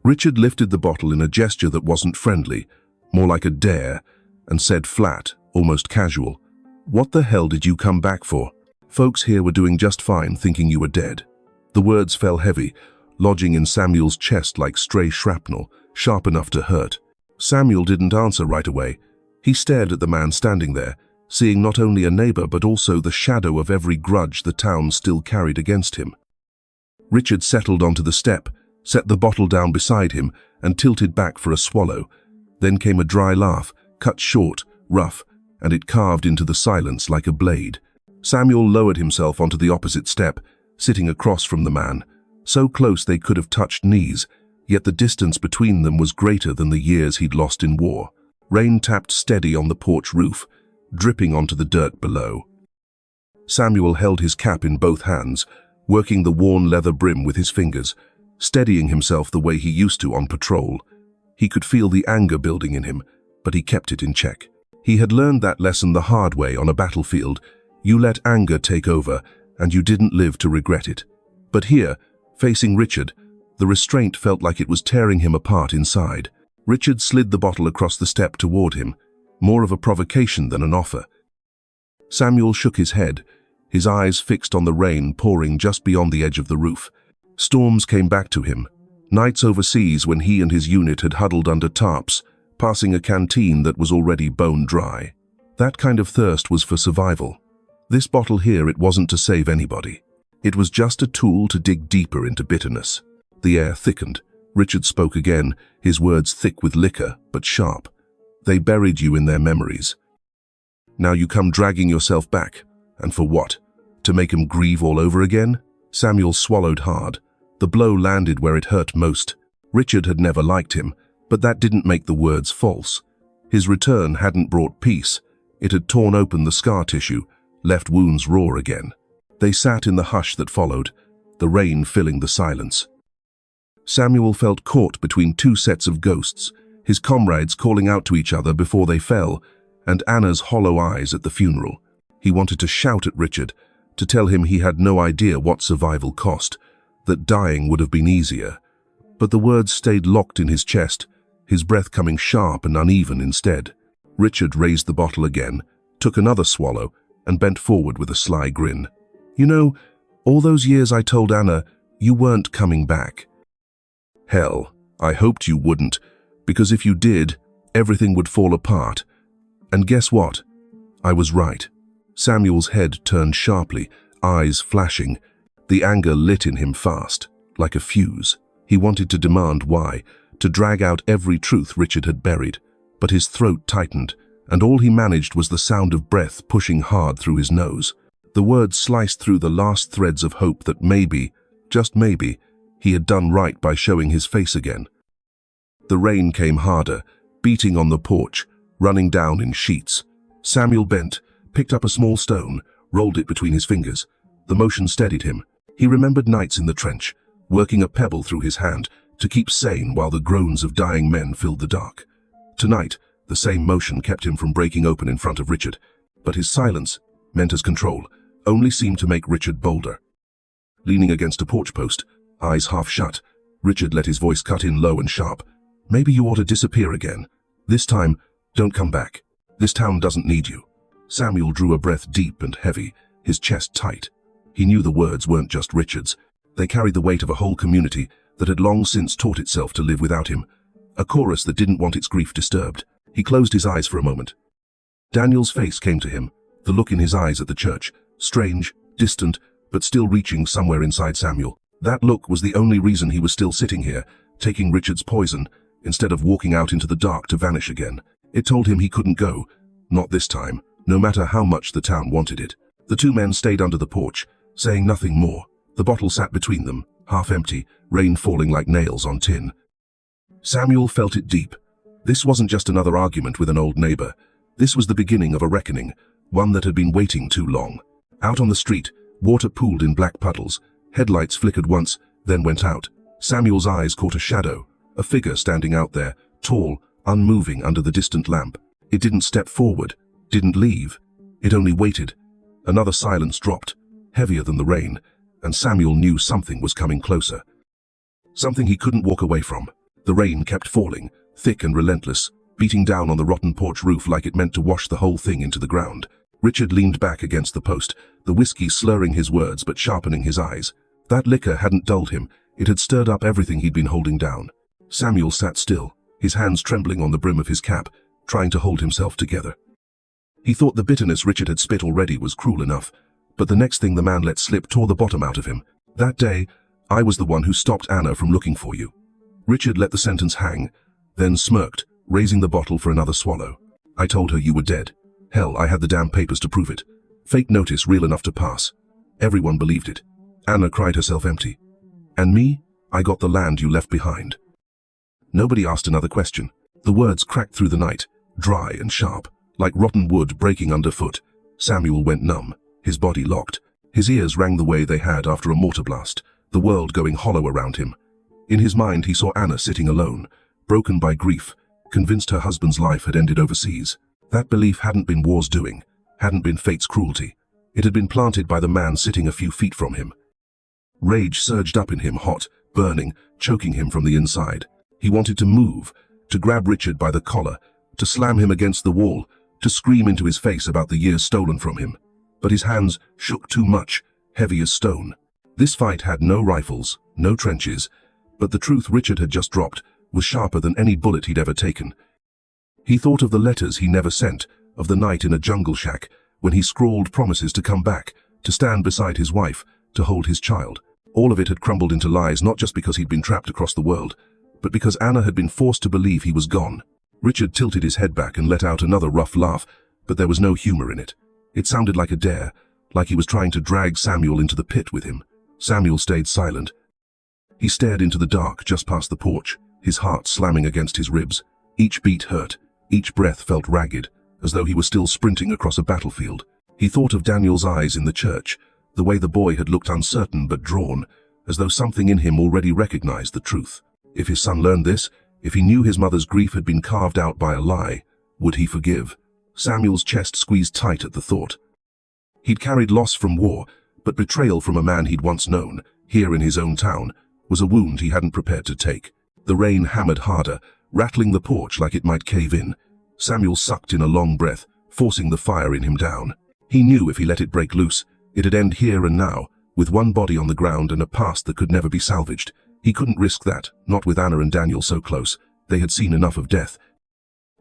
Richard lifted the bottle in a gesture that wasn't friendly, more like a dare, and said flat, almost casual, "What the hell did you come back for?" Folks here were doing just fine, thinking you were dead." The words fell heavy, lodging in Samuel's chest like stray shrapnel, sharp enough to hurt. Samuel didn't answer right away. He stared at the man standing there, seeing not only a neighbor but also the shadow of every grudge the town still carried against him. Richard settled onto the step, set the bottle down beside him, and tilted back for a swallow. Then came a dry laugh, cut short, rough, and it carved into the silence like a blade. Samuel lowered himself onto the opposite step, sitting across from the man, so close they could have touched knees, yet the distance between them was greater than the years he'd lost in war. Rain tapped steady on the porch roof, dripping onto the dirt below. Samuel held his cap in both hands, working the worn leather brim with his fingers, steadying himself the way he used to on patrol. He could feel the anger building in him, but he kept it in check. He had learned that lesson the hard way on a battlefield. You let anger take over, and you didn't live to regret it. But here, facing Richard, the restraint felt like it was tearing him apart inside. Richard slid the bottle across the step toward him, more of a provocation than an offer. Samuel shook his head, his eyes fixed on the rain pouring just beyond the edge of the roof. Storms came back to him, nights overseas when he and his unit had huddled under tarps, passing a canteen that was already bone dry. That kind of thirst was for survival. This bottle here, it wasn't to save anybody. It was just a tool to dig deeper into bitterness. The air thickened. Richard spoke again, his words thick with liquor, but sharp. They buried you in their memories. Now you come dragging yourself back. And for what? To make him grieve all over again? Samuel swallowed hard. The blow landed where it hurt most. Richard had never liked him, but that didn't make the words false. His return hadn't brought peace. It had torn open the scar tissue, left wounds raw again. They sat in the hush that followed, the rain filling the silence. Samuel felt caught between two sets of ghosts, his comrades calling out to each other before they fell, and Anna's hollow eyes at the funeral. He wanted to shout at Richard, to tell him he had no idea what survival cost, that dying would have been easier. But the words stayed locked in his chest, his breath coming sharp and uneven instead. Richard raised the bottle again, took another swallow, and bent forward with a sly grin. "You know, all those years I told Anna, you weren't coming back. Hell, I hoped you wouldn't, because if you did, everything would fall apart. And guess what? I was right." Samuel's head turned sharply, eyes flashing. The anger lit in him fast, like a fuse. He wanted to demand why, to drag out every truth Richard had buried, but his throat tightened, and all he managed was the sound of breath pushing hard through his nose. The words sliced through the last threads of hope that maybe, just maybe, he had done right by showing his face again. The rain came harder, beating on the porch, running down in sheets. Samuel bent, picked up a small stone, rolled it between his fingers. The motion steadied him. He remembered nights in the trench, working a pebble through his hand to keep sane while the groans of dying men filled the dark. Tonight, the same motion kept him from breaking open in front of Richard, but his silence, meant as control, only seemed to make Richard bolder. Leaning against a porch post, eyes half shut, Richard let his voice cut in low and sharp. "Maybe you ought to disappear again. This time, don't come back. This town doesn't need you." Samuel drew a breath deep and heavy, his chest tight. He knew the words weren't just Richard's. They carried the weight of a whole community that had long since taught itself to live without him, a chorus that didn't want its grief disturbed. He closed his eyes for a moment. Daniel's face came to him, the look in his eyes at the church, strange, distant, but still reaching somewhere inside Samuel. That look was the only reason he was still sitting here, taking Richard's poison, instead of walking out into the dark to vanish again. It told him he couldn't go, not this time, no matter how much the town wanted it. The two men stayed under the porch, saying nothing more. The bottle sat between them, half empty, rain falling like nails on tin. Samuel felt it deep. This wasn't just another argument with an old neighbor. This was the beginning of a reckoning, one that had been waiting too long. Out on the street, water pooled in black puddles. Headlights flickered once, then went out. Samuel's eyes caught a shadow, a figure standing out there, tall, unmoving under the distant lamp. It didn't step forward, didn't leave. It only waited. Another silence dropped, heavier than the rain, and Samuel knew something was coming closer. Something he couldn't walk away from. The rain kept falling, thick and relentless, beating down on the rotten porch roof like it meant to wash the whole thing into the ground. Richard leaned back against the post, the whiskey slurring his words but sharpening his eyes. That liquor hadn't dulled him, it had stirred up everything he'd been holding down. Samuel sat still, his hands trembling on the brim of his cap, trying to hold himself together. He thought the bitterness Richard had spit already was cruel enough, but the next thing the man let slip tore the bottom out of him. That day, I was the one who stopped Anna from looking for you. Richard let the sentence hang, then smirked, raising the bottle for another swallow. I told her you were dead. Hell, I had the damn papers to prove it. Fake notice real enough to pass. Everyone believed it. Anna cried herself empty. And me? I got the land you left behind. Nobody asked another question. The words cracked through the night, dry and sharp, like rotten wood breaking underfoot. Samuel went numb, his body locked. His ears rang the way they had after a mortar blast, the world going hollow around him. In his mind he saw Anna sitting alone, broken by grief, convinced her husband's life had ended overseas. That belief hadn't been war's doing, hadn't been fate's cruelty. It had been planted by the man sitting a few feet from him. Rage surged up in him, hot, burning, choking him from the inside. He wanted to move, to grab Richard by the collar, to slam him against the wall, to scream into his face about the years stolen from him. But his hands shook too much, heavy as stone. This fight had no rifles, no trenches, but the truth Richard had just dropped was sharper than any bullet he'd ever taken. He thought of the letters he never sent, of the night in a jungle shack, when he scrawled promises to come back, to stand beside his wife, to hold his child. All of it had crumbled into lies, not just because he'd been trapped across the world, but because Anna had been forced to believe he was gone. Richard tilted his head back and let out another rough laugh, but there was no humor in it. It sounded like a dare, like he was trying to drag Samuel into the pit with him. Samuel stayed silent. He stared into the dark just past the porch, his heart slamming against his ribs. Each beat hurt, each breath felt ragged, as though he was still sprinting across a battlefield. He thought of Daniel's eyes in the church, the way the boy had looked uncertain but drawn, as though something in him already recognized the truth. If his son learned this, if he knew his mother's grief had been carved out by a lie, would he forgive? Samuel's chest squeezed tight at the thought. He'd carried loss from war, but betrayal from a man he'd once known, here in his own town, was a wound he hadn't prepared to take. The rain hammered harder, rattling the porch like it might cave in. Samuel sucked in a long breath, forcing the fire in him down. He knew if he let it break loose, it'd end here and now, with one body on the ground and a past that could never be salvaged. He couldn't risk that, not with Anna and Daniel so close. They had seen enough of death.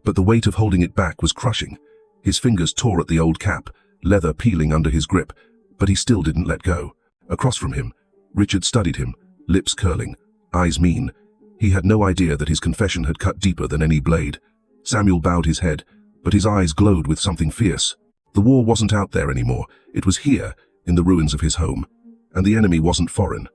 But the weight of holding it back was crushing. His fingers tore at the old cap, leather peeling under his grip, but he still didn't let go. Across from him, Richard studied him, lips curling, eyes mean. He had no idea that his confession had cut deeper than any blade. Samuel bowed his head, but his eyes glowed with something fierce. The war wasn't out there anymore. It was here, in the ruins of his home. And the enemy wasn't foreign.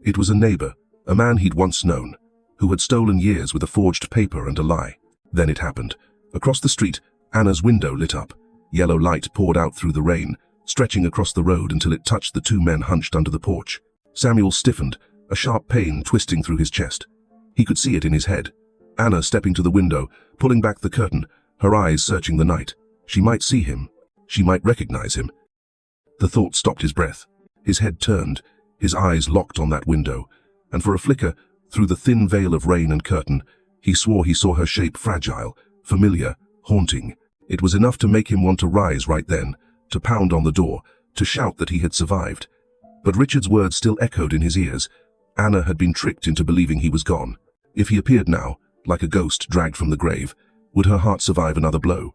It was a neighbor, a man he'd once known, who had stolen years with a forged paper and a lie. Then it happened. Across the street, Anna's window lit up. Yellow light poured out through the rain, stretching across the road until it touched the two men hunched under the porch. Samuel stiffened, a sharp pain twisting through his chest. He could see it in his head. Anna stepping to the window, pulling back the curtain, her eyes searching the night. She might see him. She might recognize him. The thought stopped his breath. His head turned, his eyes locked on that window, and for a flicker, through the thin veil of rain and curtain, he swore he saw her shape fragile, familiar, haunting. It was enough to make him want to rise right then, to pound on the door, to shout that he had survived. But Richard's words still echoed in his ears. Anna had been tricked into believing he was gone. If he appeared now, like a ghost dragged from the grave, would her heart survive another blow?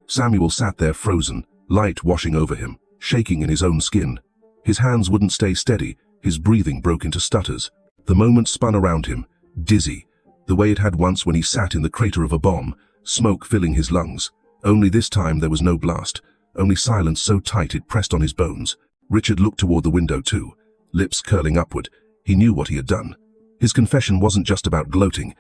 Samuel sat there frozen, light washing over him, shaking in his own skin. His hands wouldn't stay steady, his breathing broke into stutters. The moment spun around him, dizzy, the way it had once when he sat in the crater of a bomb, smoke filling his lungs. Only this time there was no blast, only silence so tight it pressed on his bones. Richard looked toward the window too, lips curling upward. He knew what he had done. His confession wasn't just about gloating.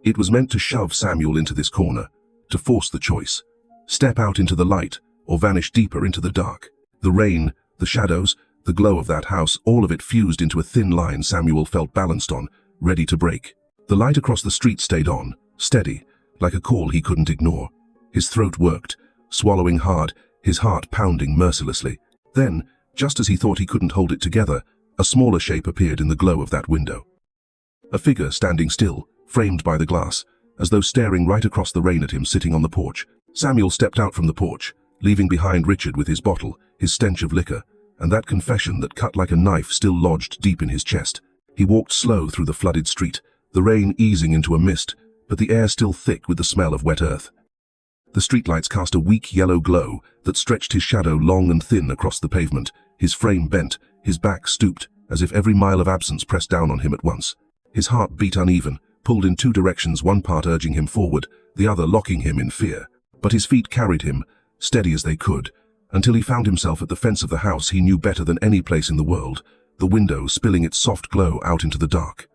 It was meant to shove Samuel into this corner, to force the choice. Step out into the light, or vanish deeper into the dark. The rain, the shadows, the glow of that house, all of it fused into a thin line Samuel felt balanced on, ready to break. The light across the street stayed on, steady, like a call he couldn't ignore. His throat worked, swallowing hard, his heart pounding mercilessly. Then, just as he thought he couldn't hold it together, a smaller shape appeared in the glow of that window. A figure standing still, framed by the glass, as though staring right across the rain at him sitting on the porch. Samuel stepped out from the porch, leaving behind Richard with his bottle, his stench of liquor, and that confession that cut like a knife still lodged deep in his chest. He walked slow through the flooded street, the rain easing into a mist, but the air still thick with the smell of wet earth. The streetlights cast a weak yellow glow that stretched his shadow long and thin across the pavement, his frame bent, his back stooped, as if every mile of absence pressed down on him at once. His heart beat uneven, pulled in two directions, one part urging him forward, the other locking him in fear. But his feet carried him, steady as they could, until he found himself at the fence of the house he knew better than any place in the world, the window spilling its soft glow out into the dark.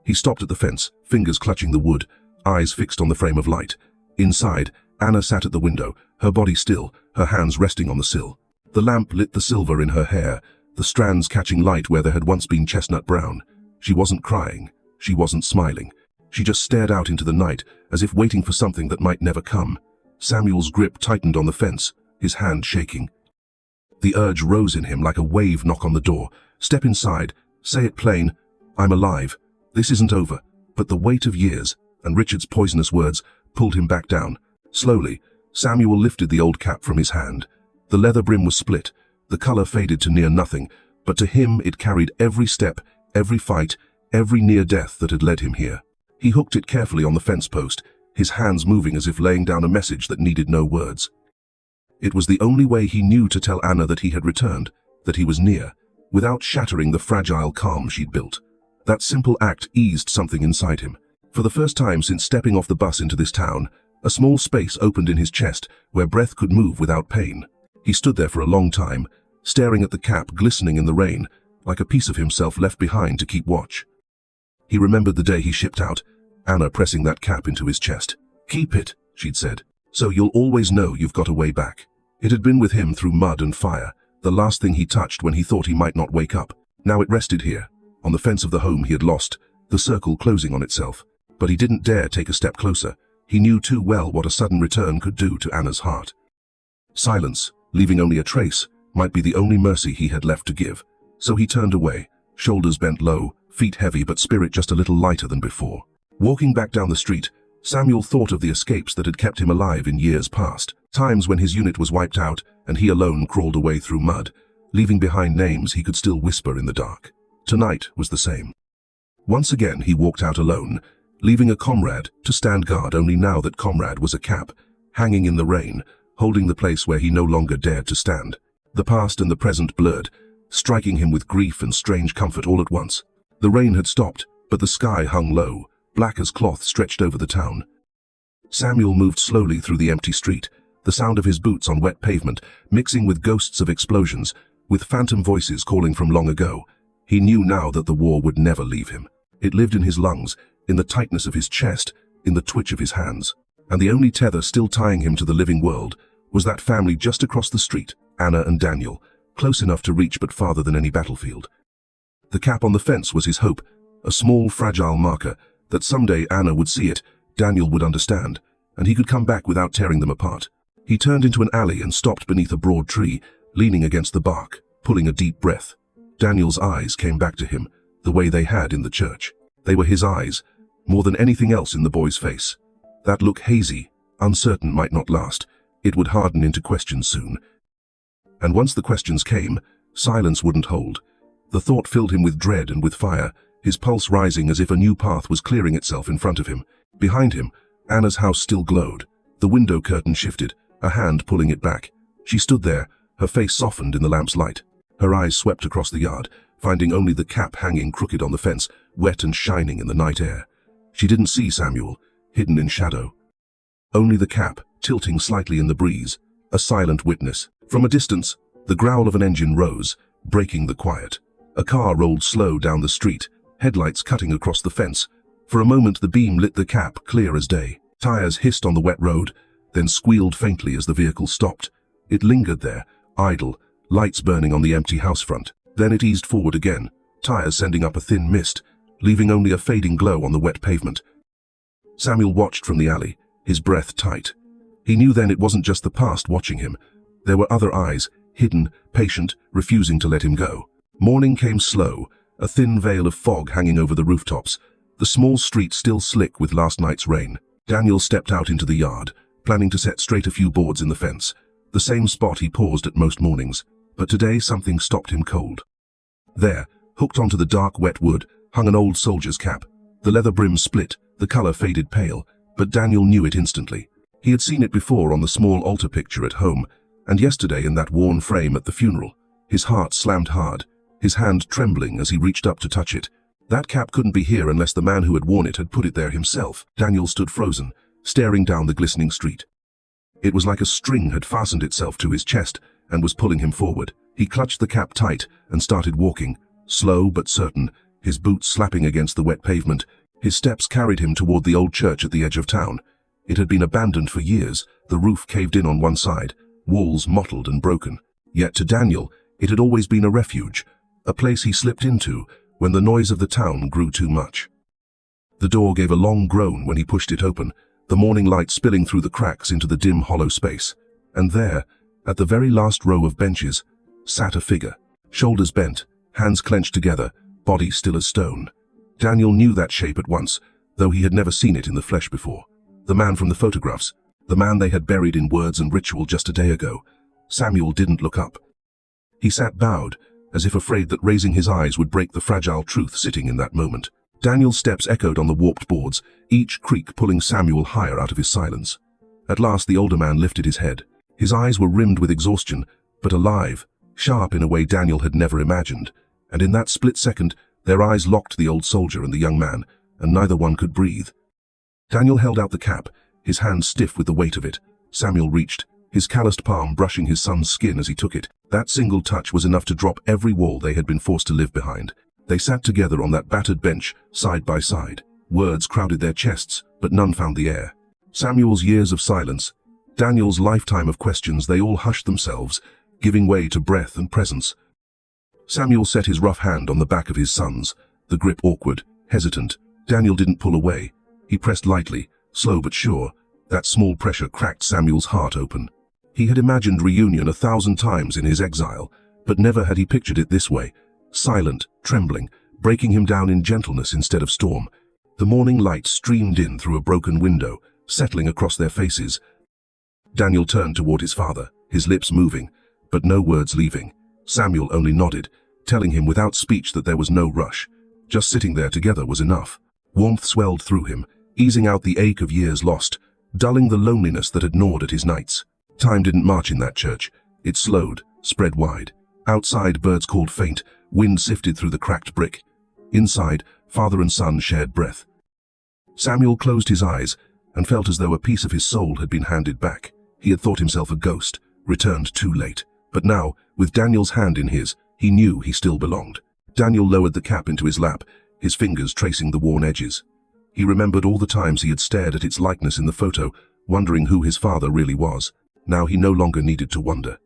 He stopped at the fence, fingers clutching the wood, eyes fixed on the frame of light. Inside, Anna sat at the window, her body still, her hands resting on the sill. The lamp lit the silver in her hair, the strands catching light where there had once been chestnut brown. She wasn't crying, she wasn't smiling. She just stared out into the night, as if waiting for something that might never come. Samuel's grip tightened on the fence, his hand shaking. The urge rose in him like a wave knock on the door. Step inside, say it plain, I'm alive. This isn't over. But the weight of years, and Richard's poisonous words, pulled him back down. Slowly, Samuel lifted the old cap from his hand. The leather brim was split, the color faded to near nothing, but to him it carried every step, every fight, every near death that had led him here. He hooked it carefully on the fence post, his hands moving as if laying down a message that needed no words. It was the only way he knew to tell Anna that he had returned, that he was near, without shattering the fragile calm she'd built. That simple act eased something inside him. For the first time since stepping off the bus into this town, a small space opened in his chest where breath could move without pain. He stood there for a long time, staring at the cap glistening in the rain, like a piece of himself left behind to keep watch. He remembered the day he shipped out, Anna pressing that cap into his chest. "Keep it," she'd said, "so you'll always know you've got a way back." It had been with him through mud and fire, the last thing he touched when he thought he might not wake up. Now it rested here, on the fence of the home he had lost, the circle closing on itself. But he didn't dare take a step closer. He knew too well what a sudden return could do to Anna's heart. Silence, leaving only a trace, might be the only mercy he had left to give. So he turned away, shoulders bent low, feet heavy but spirit just a little lighter than before. Walking back down the street, Samuel thought of the escapes that had kept him alive in years past. Times when his unit was wiped out and he alone crawled away through mud, leaving behind names he could still whisper in the dark. Tonight was the same. Once again he walked out alone, leaving a comrade to stand guard, only now that comrade was a cap, hanging in the rain, holding the place where he no longer dared to stand. The past and the present blurred, striking him with grief and strange comfort all at once. The rain had stopped, but the sky hung low, black as cloth stretched over the town. Samuel moved slowly through the empty street, the sound of his boots on wet pavement mixing with ghosts of explosions, with phantom voices calling from long ago. He knew now that the war would never leave him. It lived in his lungs, in the tightness of his chest, in the twitch of his hands. And the only tether still tying him to the living world was that family just across the street, Anna and Daniel, close enough to reach but farther than any battlefield. The cap on the fence was his hope, a small, fragile marker that someday Anna would see it, Daniel would understand, and he could come back without tearing them apart. He turned into an alley and stopped beneath a broad tree, leaning against the bark, pulling a deep breath. Daniel's eyes came back to him, the way they had in the church. They were his eyes, more than anything else in the boy's face. That look, hazy, uncertain, might not last. It would harden into questions soon. And once the questions came, silence wouldn't hold. The thought filled him with dread and with fire, his pulse rising as if a new path was clearing itself in front of him. Behind him, Anna's house still glowed. The window curtain shifted, a hand pulling it back. She stood there, her face softened in the lamp's light. Her eyes swept across the yard, finding only the cap hanging crooked on the fence, wet and shining in the night air. She didn't see Samuel, hidden in shadow. Only the cap, tilting slightly in the breeze, a silent witness. From a distance, the growl of an engine rose, breaking the quiet. A car rolled slow down the street, headlights cutting across the fence. For a moment the beam lit the cap clear as day. Tires hissed on the wet road, then squealed faintly as the vehicle stopped. It lingered there, idle, lights burning on the empty house front. Then it eased forward again, tires sending up a thin mist, leaving only a fading glow on the wet pavement. Samuel watched from the alley, his breath tight. He knew then it wasn't just the past watching him. There were other eyes, hidden, patient, refusing to let him go. Morning came slow, a thin veil of fog hanging over the rooftops, the small street still slick with last night's rain. Daniel stepped out into the yard, planning to set straight a few boards in the fence. the same spot he paused at most mornings, but today something stopped him cold. There, hooked onto the dark wet wood, hung an old soldier's cap. The leather brim split, the color faded pale, but Daniel knew it instantly. He had seen it before on the small altar picture at home, and yesterday in that worn frame at the funeral. His heart slammed hard, his hand trembling as he reached up to touch it. That cap couldn't be here unless the man who had worn it had put it there himself. Daniel stood frozen, staring down the glistening street. It was like a string had fastened itself to his chest and was pulling him forward. He clutched the cap tight and started walking, slow but certain, his boots slapping against the wet pavement. His steps carried him toward the old church at the edge of town. It had been abandoned for years, the roof caved in on one side, walls mottled and broken. Yet to Daniel, it had always been a refuge, a place he slipped into when the noise of the town grew too much. The door gave a long groan when he pushed it open, the morning light spilling through the cracks into the dim hollow space. And there, at the very last row of benches, sat a figure, shoulders bent, hands clenched together, body still as stone. Daniel knew that shape at once, though he had never seen it in the flesh before. The man from the photographs, the man they had buried in words and ritual just a day ago. Samuel didn't look up. He sat bowed, as if afraid that raising his eyes would break the fragile truth sitting in that moment. Daniel's steps echoed on the warped boards, each creak pulling Samuel higher out of his silence. At last the older man lifted his head. His eyes were rimmed with exhaustion, but alive, sharp in a way Daniel had never imagined. And in that split second, their eyes locked, the old soldier and the young man, and neither one could breathe. Daniel held out the cap, his hand stiff with the weight of it. Samuel reached, his calloused palm brushing his son's skin as he took it. That single touch was enough to drop every wall they had been forced to live behind. They sat together on that battered bench, side by side. Words crowded their chests, but none found the air. Samuel's years of silence, Daniel's lifetime of questions, they all hushed themselves, giving way to breath and presence. Samuel set his rough hand on the back of his son's, the grip awkward, hesitant. Daniel didn't pull away. He pressed lightly, slow but sure. That small pressure cracked Samuel's heart open. He had imagined reunion 1,000 times in his exile, but never had he pictured it this way. Silent, trembling, breaking him down in gentleness instead of storm. The morning light streamed in through a broken window, settling across their faces. Daniel turned toward his father, his lips moving, but no words leaving. Samuel only nodded, telling him without speech that there was no rush. Just sitting there together was enough. Warmth swelled through him, easing out the ache of years lost, dulling the loneliness that had gnawed at his nights. Time didn't march in that church. It slowed, spread wide. Outside, birds called faint, wind sifted through the cracked brick. Inside, father and son shared breath. Samuel closed his eyes and felt as though a piece of his soul had been handed back. He had thought himself a ghost, returned too late. But now, with Daniel's hand in his, he knew he still belonged. Daniel lowered the cap into his lap, his fingers tracing the worn edges. He remembered all the times he had stared at its likeness in the photo, wondering who his father really was. Now he no longer needed to wonder.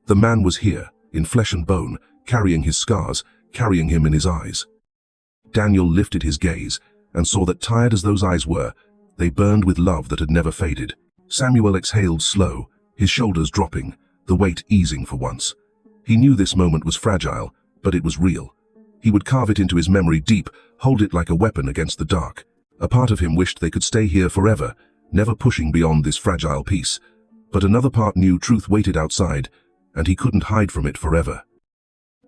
The man was here, in flesh and bone, carrying his scars, carrying him in his eyes. Daniel lifted his gaze and saw that, tired as those eyes were, they burned with love that had never faded. Samuel exhaled slow, his shoulders dropping, the weight easing for once. He knew this moment was fragile, but it was real. He would carve it into his memory deep, hold it like a weapon against the dark. A part of him wished they could stay here forever, never pushing beyond this fragile piece. But another part knew truth waited outside, and he couldn't hide from it forever.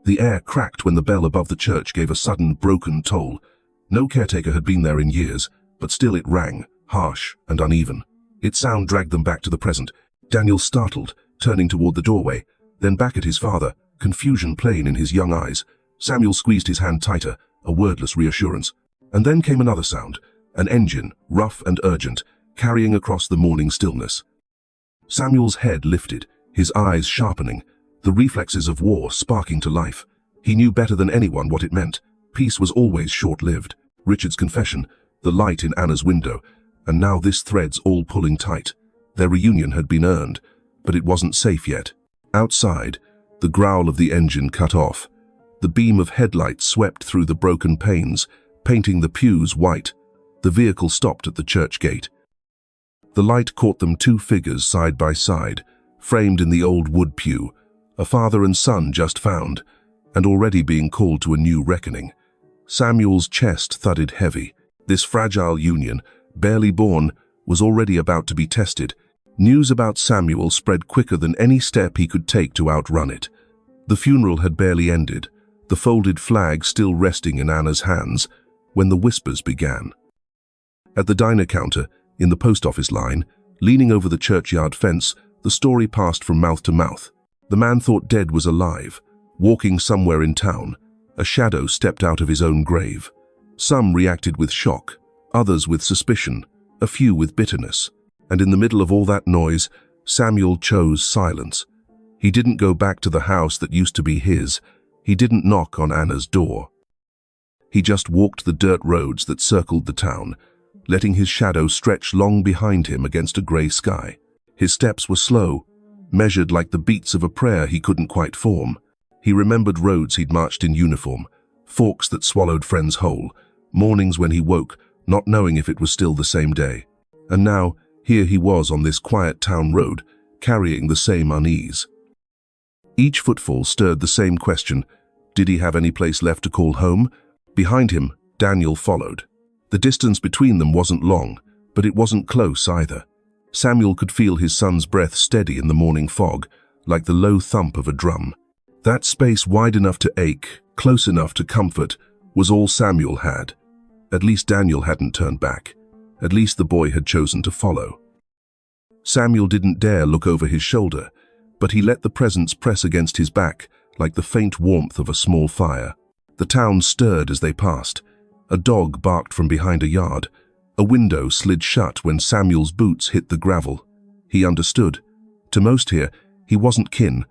The air cracked when the bell above the church gave a sudden, broken toll. No caretaker had been there in years, but still it rang, harsh and uneven. Its sound dragged them back to the present. Daniel startled, turning toward the doorway, then back at his father, confusion plain in his young eyes. Samuel squeezed his hand tighter, a wordless reassurance. And then came another sound, an engine, rough and urgent, carrying across the morning stillness. Samuel's head lifted, his eyes sharpening, the reflexes of war sparking to life. He knew better than anyone what it meant. Peace was always short-lived. Richard's confession, the light in Anna's window, and now this thread's all pulling tight. Their reunion had been earned, but it wasn't safe yet. Outside, the growl of the engine cut off. The beam of headlights swept through the broken panes, painting the pews white. The vehicle stopped at the church gate. The light caught them, two figures side by side, framed in the old wood pew, a father and son just found, and already being called to a new reckoning. Samuel's chest thudded heavy. This fragile union, barely born, was already about to be tested. News about Samuel spread quicker than any step he could take to outrun it. The funeral had barely ended, the folded flag still resting in Anna's hands, when the whispers began. At the diner counter, in the post office line, leaning over the churchyard fence, the story passed from mouth to mouth. The man thought dead was alive, walking somewhere in town. A shadow stepped out of his own grave. Some reacted with shock, others with suspicion, a few with bitterness. And in the middle of all that noise, Samuel chose silence. He didn't go back to the house that used to be his. He didn't knock on Anna's door. He just walked the dirt roads that circled the town, letting his shadow stretch long behind him against a grey sky. His steps were slow, measured like the beats of a prayer he couldn't quite form. He remembered roads he'd marched in uniform, forks that swallowed friends whole, mornings when he woke, not knowing if it was still the same day. And now, here he was on this quiet town road, carrying the same unease. Each footfall stirred the same question. Did he have any place left to call home? Behind him, Daniel followed. The distance between them wasn't long, but it wasn't close either. Samuel could feel his son's breath steady in the morning fog, like the low thump of a drum. That space wide enough to ache, close enough to comfort, was all Samuel had. At least Daniel hadn't turned back. At least the boy had chosen to follow. Samuel didn't dare look over his shoulder, but he let the presence press against his back like the faint warmth of a small fire. The town stirred as they passed. A dog barked from behind a yard. A window slid shut when Samuel's boots hit the gravel. He understood. To most here, he wasn't kin,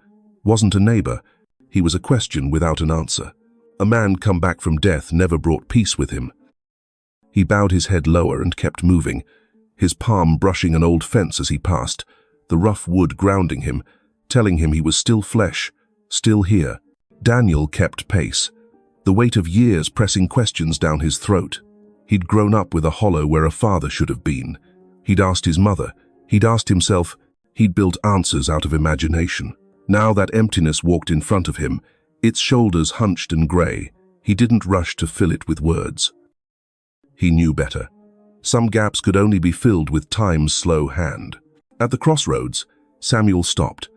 wasn't a neighbor. He was a question without an answer. A man come back from death never brought peace with him. He bowed his head lower and kept moving, his palm brushing an old fence as he passed, the rough wood grounding him, telling him he was still flesh, still here. Daniel kept pace, the weight of years pressing questions down his throat. He'd grown up with a hollow where a father should have been. He'd asked his mother, he'd asked himself, he'd built answers out of imagination. Now that emptiness walked in front of him, its shoulders hunched and grey. He didn't rush to fill it with words. He knew better. Some gaps could only be filled with time's slow hand. At the crossroads, Samuel stopped.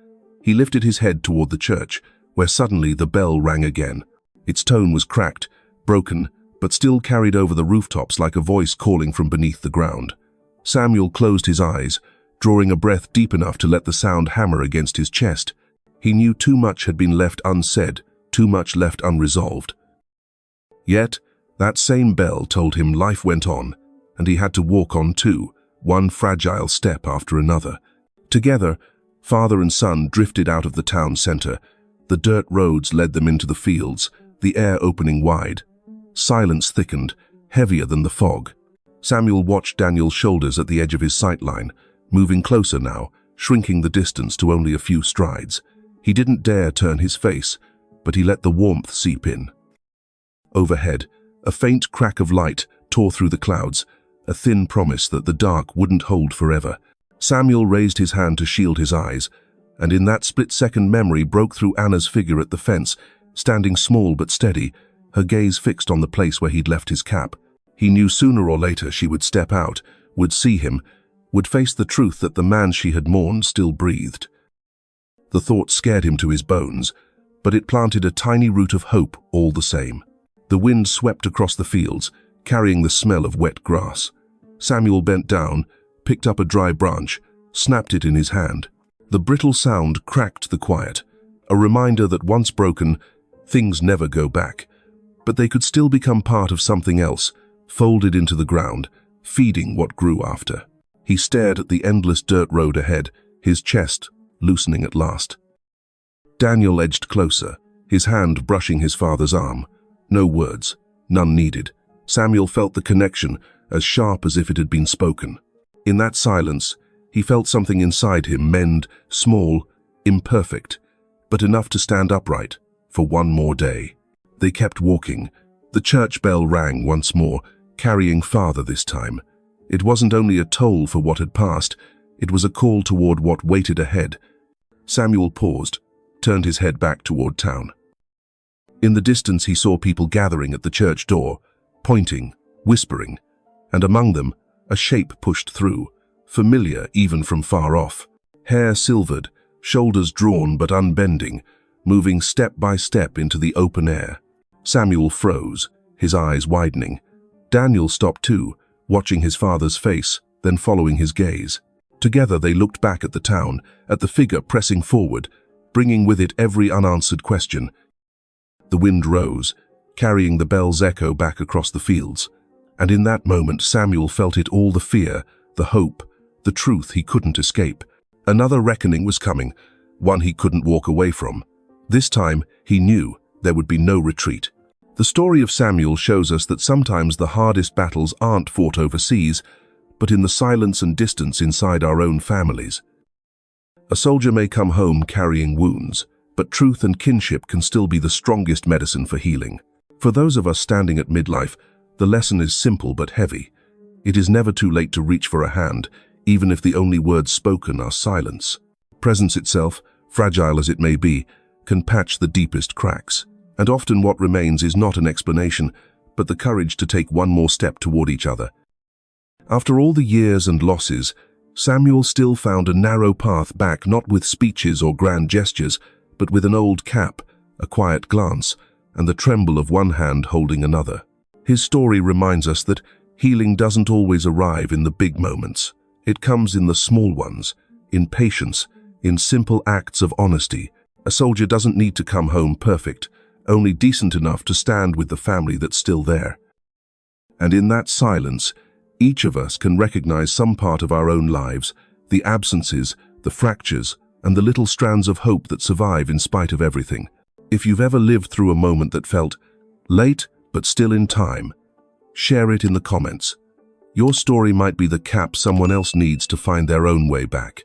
He lifted his head toward the church, where suddenly the bell rang again. Its tone was cracked, broken, but still carried over the rooftops like a voice calling from beneath the ground. Samuel closed his eyes, drawing a breath deep enough to let the sound hammer against his chest. He knew too much had been left unsaid, too much left unresolved. Yet, that same bell told him life went on, and he had to walk on too, one fragile step after another. Together, father and son drifted out of the town center. The dirt roads led them into the fields, the air opening wide. Silence thickened, heavier than the fog. Samuel watched Daniel's shoulders at the edge of his sight line, moving closer now, shrinking the distance to only a few strides. He didn't dare turn his face, but he let the warmth seep in. Overhead, a faint crack of light tore through the clouds, a thin promise that the dark wouldn't hold forever. Samuel raised his hand to shield his eyes, and in that split-second memory broke through Anna's figure at the fence, standing small but steady, her gaze fixed on the place where he'd left his cap. He knew sooner or later she would step out, would see him, would face the truth that the man she had mourned still breathed. The thought scared him to his bones, but it planted a tiny root of hope all the same. The wind swept across the fields, carrying the smell of wet grass. Samuel bent down, picked up a dry branch, snapped it in his hand. The brittle sound cracked the quiet, a reminder that once broken, things never go back. But they could still become part of something else, folded into the ground, feeding what grew after. He stared at the endless dirt road ahead, his chest loosening at last. Daniel edged closer, his hand brushing his father's arm. No words, none needed. Samuel felt the connection as sharp as if it had been spoken. In that silence, he felt something inside him mend, small, imperfect, but enough to stand upright for one more day. They kept walking. The church bell rang once more, carrying father this time. It wasn't only a toll for what had passed, it was a call toward what waited ahead. Samuel paused, turned his head back toward town. In the distance he saw people gathering at the church door, pointing, whispering, and among them, a shape pushed through, familiar even from far off. Hair silvered, shoulders drawn but unbending, moving step by step into the open air. Samuel froze, his eyes widening. Daniel stopped too, watching his father's face, then following his gaze. Together they looked back at the town, at the figure pressing forward, bringing with it every unanswered question. The wind rose, carrying the bell's echo back across the fields. And in that moment Samuel felt it all, the fear, the hope, the truth he couldn't escape. Another reckoning was coming, one he couldn't walk away from. This time, he knew there would be no retreat. The story of Samuel shows us that sometimes the hardest battles aren't fought overseas, but in the silence and distance inside our own families. A soldier may come home carrying wounds, but truth and kinship can still be the strongest medicine for healing. For those of us standing at midlife, the lesson is simple but heavy. It is never too late to reach for a hand, even if the only words spoken are silence. Presence itself, fragile as it may be, can patch the deepest cracks. And often what remains is not an explanation, but the courage to take one more step toward each other. After all the years and losses, Samuel still found a narrow path back, not with speeches or grand gestures, but with an old cap, a quiet glance, and the tremble of one hand holding another. His story reminds us that healing doesn't always arrive in the big moments. It comes in the small ones, in patience, in simple acts of honesty. A soldier doesn't need to come home perfect, only decent enough to stand with the family that's still there. And in that silence, each of us can recognize some part of our own lives, the absences, the fractures, and the little strands of hope that survive in spite of everything. If you've ever lived through a moment that felt late but still in time, share it in the comments. Your story might be the cap someone else needs to find their own way back.